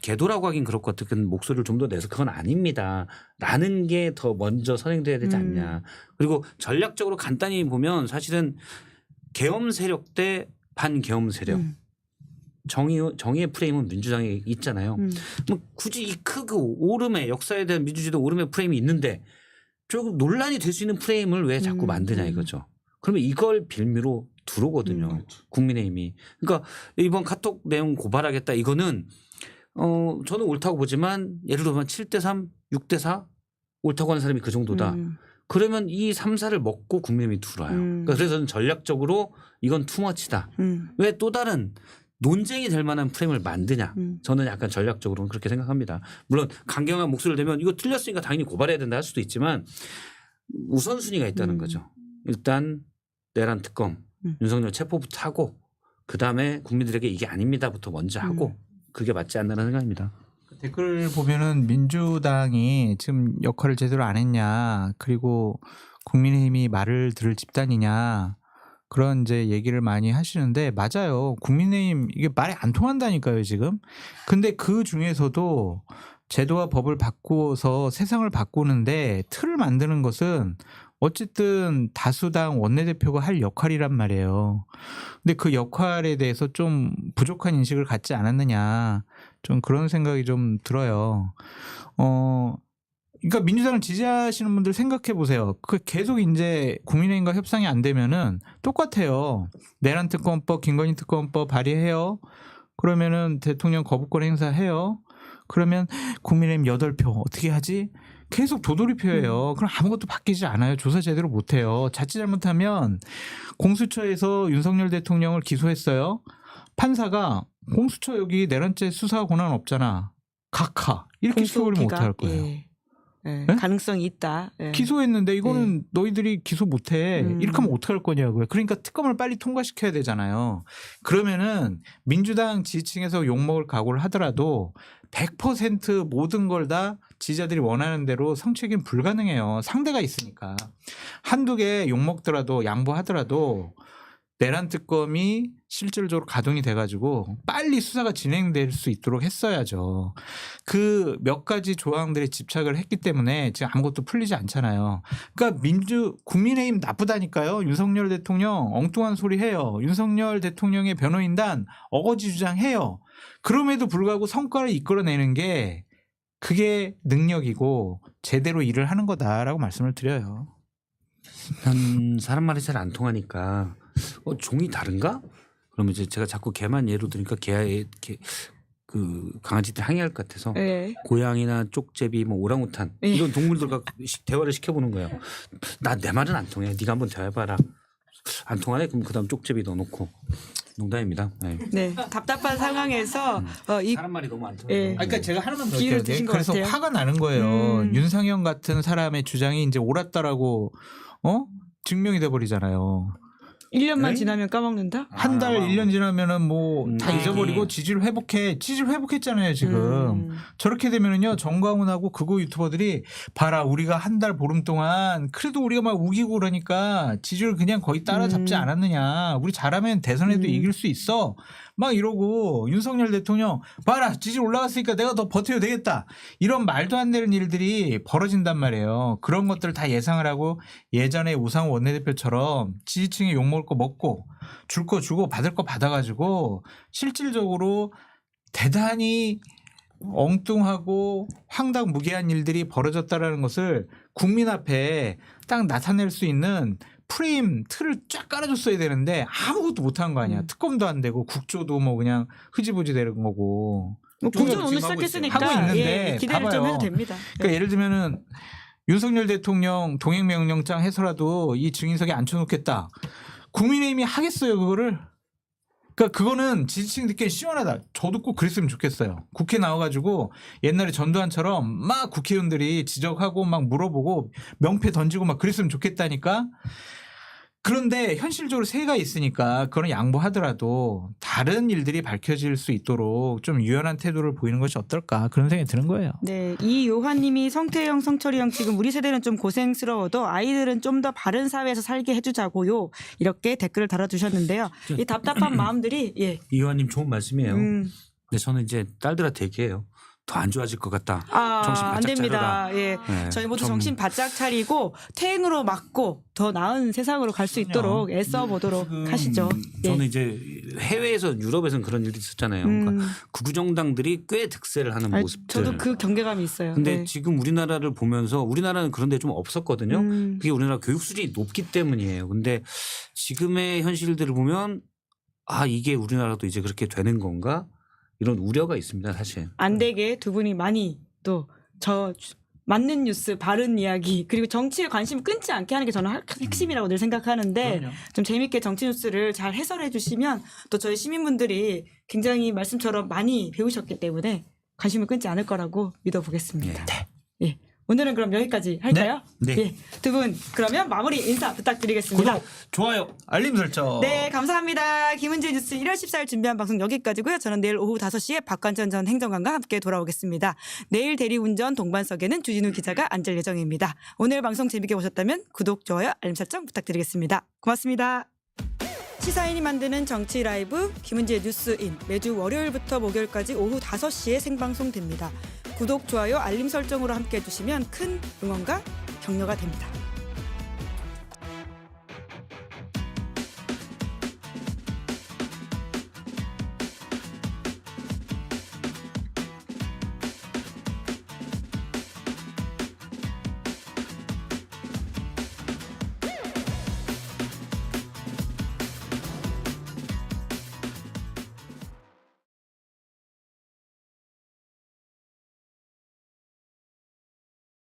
Speaker 3: 개도라고 하긴 그럴 것 같아요. 목소리를 좀 더 내서 그건 아닙니다. 라는 게 더 먼저 선행돼야 되지 않냐. 그리고 전략적으로 간단히 보면 사실은 계엄 세력 대 반계엄 세력. 정의의 프레임은 민주당에 있잖아요. 뭐 굳이 이 크고 오름의 역사에 대한 민주주의도 오름의 프레임이 있는데 조금 논란이 될 수 있는 프레임을 왜 자꾸 만드냐 이거죠. 그러면 이걸 빌미로 들어오거든요. 국민의힘이. 그러니까 이번 카톡 내용 고발하겠다 이거는 저는 옳다고 보지만 예를 들면 7대3, 6대4 옳다고 하는 사람이 그 정도다. 그러면 이 3, 4를 먹고 국민의힘이 들어와요. 그러니까 그래서 저는 전략적으로 이건 투머치다. 왜 또 다른 논쟁이 될 만한 프레임을 만드냐. 저는 약간 전략적으로는 그렇게 생각합니다. 물론 강경한 목소리를 내면 이거 틀렸으니까 당연히 고발해야 된다 할 수도 있지만 우선순위가 있다는 거죠. 일단 내란 특검 윤석열 체포부터 하고 그다음에 국민들에게 이게 아닙니다부터 먼저 하고 그게 맞지 않나라는 생각입니다.
Speaker 2: 댓글 보면은 민주당이 지금 역할을 제대로 안 했냐 그리고 국민의힘이 말을 들을 집단이냐 그런 이제 얘기를 많이 하시는데 맞아요. 국민의힘 이게 말이 안 통한다니까요 지금. 근데 그 중에서도 제도와 법을 바꾸어서 세상을 바꾸는데 틀을 만드는 것은 어쨌든 다수당 원내대표가 할 역할이란 말이에요. 근데 그 역할에 대해서 좀 부족한 인식을 갖지 않았느냐. 좀 그런 생각이 좀 들어요. 그러니까 민주당을 지지하시는 분들 생각해 보세요. 그 계속 이제 국민의힘과 협상이 안 되면은 똑같아요. 내란 특검법, 김건희 특검법 발의해요. 그러면은 대통령 거부권 행사해요. 그러면 국민의힘 8표 어떻게 하지? 계속 도돌이표예요. 그럼 아무것도 바뀌지 않아요. 조사 제대로 못해요. 자칫 잘못하면 공수처에서 윤석열 대통령을 기소했어요. 판사가 공수처 여기 내란죄 수사 권한 없잖아. 각하 이렇게 키워버리면 어떡할 거예요.
Speaker 1: 예.
Speaker 2: 네?
Speaker 1: 가능성이 있다. 예.
Speaker 2: 기소했는데 이거는 너희들이 기소 못해. 이렇게 하면 어떡할 거냐고요. 그러니까 특검을 빨리 통과시켜야 되잖아요. 그러면은 민주당 지지층에서 욕먹을 각오를 하더라도 100% 모든 걸 다 지지자들이 원하는 대로 성취하기는 불가능해요. 상대가 있으니까. 한두 개 욕먹더라도 양보하더라도 내란 특검이 실질적으로 가동이 돼가지고 빨리 수사가 진행될 수 있도록 했어야죠. 그 몇 가지 조항들에 집착을 했기 때문에 지금 아무것도 풀리지 않잖아요. 그러니까 국민의힘 나쁘다니까요. 윤석열 대통령 엉뚱한 소리 해요. 윤석열 대통령의 변호인단 어거지 주장해요. 그럼에도 불구하고 성과를 이끌어내는 게 그게 능력이고 제대로 일을 하는 거다라고 말씀을 드려요.
Speaker 3: 난 사람 말이 잘 안 통하니까 종이 다른가? 그러면 이제 제가 자꾸 개만 예로 드니까 그 강아지들 항의할 것 같아서
Speaker 1: 예.
Speaker 3: 고양이나 쪽제비 뭐 오랑우탄 이런 동물들과 대화를 시켜보는 거예요. 나 내 말은 안 통해. 네가 한번 대화해봐라. 안 통하네? 그럼 그다음 쪽제비 넣어놓고 농담입니다. 네.
Speaker 1: 네, 답답한 상황에서 이
Speaker 3: 사람 말이 너무 많죠.
Speaker 1: 예.
Speaker 2: 그러니까 제가 하나만 더
Speaker 1: 기회를
Speaker 2: 얘기해도 돼요?
Speaker 1: 드신 것
Speaker 2: 그래서
Speaker 1: 같아요.
Speaker 2: 화가 나는 거예요.
Speaker 1: 음.
Speaker 2: 윤상현 같은 사람의 주장이 이제 옳았다라고 증명이 돼 버리잖아요.
Speaker 1: 1년만
Speaker 2: 네?
Speaker 1: 지나면 까먹는다?
Speaker 2: 한 달, 1년 지나면은 뭐 다
Speaker 3: 네.
Speaker 2: 잊어버리고 지지를 회복했잖아요, 지금. 저렇게 되면은요, 정광훈하고 극우 유튜버들이 봐라, 우리가 한 달 보름 동안 그래도 우리가 막 우기고 그러니까 지지율 그냥 거의 따라잡지 않았느냐. 우리 잘하면 대선에도 이길 수 있어. 막 이러고 윤석열 대통령 봐라, 지지율 올라갔으니까 내가 더 버텨야 되겠다. 이런 말도 안 되는 일들이 벌어진단 말이에요. 그런 것들을 다 예상을 하고 예전에 우상호 원내대표처럼 지지층에 욕먹을 거 먹고 줄 거 주고 받을 거 받아가지고 실질적으로 대단히 엉뚱하고 황당무계한 일들이 벌어졌다라는 것을 국민 앞에 딱 나타낼 수 있는 프레임 틀을 쫙 깔아줬어야 되는데 아무것도 못한 거 아니야. 특검도 안 되고 국조도 뭐 그냥 흐지부지 되는 거고.
Speaker 1: 뭐 공전
Speaker 2: 지금
Speaker 1: 오늘
Speaker 2: 하고
Speaker 1: 시작했으니까
Speaker 2: 있어요. 하고 있는데
Speaker 1: 예, 기대를 좀
Speaker 2: 봐봐요.
Speaker 1: 해도 됩니다.
Speaker 2: 그러니까 예를 들면은 윤석열 대통령 동행명령장 해서라도 이 증인석에 앉혀놓겠다. 국민의힘이 하겠어요, 그거를? 그러니까 그거는 지지층 듣기엔 시원하다. 저도 꼭 그랬으면 좋겠어요. 국회 나와가지고 옛날에 전두환처럼 막 국회의원들이 지적하고 막 물어보고 명패 던지고 막 그랬으면 좋겠다니까. 그런데 현실적으로 세가 있으니까 그거는 양보하더라도 다른 일들이 밝혀질 수 있도록 좀 유연한 태도를 보이는 것이 어떨까 그런 생각이 드는 거예요.
Speaker 1: 네, 이요한님이 성태형, 성철이형 지금 우리 세대는 좀 고생스러워도 아이들은 좀 더 바른 사회에서 살게 해주자고요. 이렇게 댓글을 달아주셨는데요. 이 답답한 마음들이 예.
Speaker 3: 이 의원님 좋은 말씀이에요. 근데 저는 이제 딸들한테 얘기해요. 더 안 좋아질 것 같다. 정신
Speaker 1: 안
Speaker 3: 바짝
Speaker 1: 됩니다.
Speaker 3: 차려라.
Speaker 1: 예.
Speaker 3: 네,
Speaker 1: 저희 모두
Speaker 3: 좀-
Speaker 1: 정신 바짝 차리고 퇴행으로 막고 더 나은 세상으로 갈 수 있도록 애써 보도록 하시죠. 예.
Speaker 3: 저는 이제 해외에서 유럽에서는 그런 일이 있었잖아요. 그러니까 극우정당들이 꽤 득세를 하는
Speaker 1: 아니,
Speaker 3: 모습들.
Speaker 1: 저도 그 경계감이 있어요.
Speaker 3: 근데
Speaker 1: 네.
Speaker 3: 지금 우리나라를 보면서 우리나라는 그런 데 좀 없었거든요. 그게 우리나라 교육 수준이 높기 때문이에요. 근데 지금의 현실들을 보면 이게 우리나라도 이제 그렇게 되는 건가? 이런 우려가 있습니다, 사실.
Speaker 1: 안 되게 두 분이 많이 또 맞는 뉴스, 바른 이야기 그리고 정치에 관심 끊지 않게 하는 게 저는 핵심이라고 늘 생각하는데
Speaker 2: 그럼요.
Speaker 1: 좀 재밌게 정치 뉴스를 잘 해설해 주시면 또 저희 시민분들이 굉장히 말씀처럼 많이 배우셨기 때문에 관심을 끊지 않을 거라고 믿어보겠습니다. 예. 오늘은 그럼 여기까지 할까요?
Speaker 3: 네.
Speaker 1: 예. 두 분 그러면 마무리 인사 부탁드리겠습니다.
Speaker 2: 구독, 좋아요, 알림 설정.
Speaker 1: 네, 감사합니다. 김은지의 뉴스 1월 14일 준비한 방송 여기까지고요. 저는 내일 오후 5시에 박관전 전 행정관과 함께 돌아오겠습니다. 내일 대리운전 동반석에는 주진우 기자가 앉을 예정입니다. 오늘 방송 재밌게 보셨다면 구독, 좋아요, 알림 설정 부탁드리겠습니다. 고맙습니다. 시사인이 만드는 정치 라이브 김은지의 뉴스인 매주 월요일부터 목요일까지 오후 5시에 생방송됩니다. 구독, 좋아요, 알림 설정으로 함께해 주시면 큰 응원과 격려가 됩니다.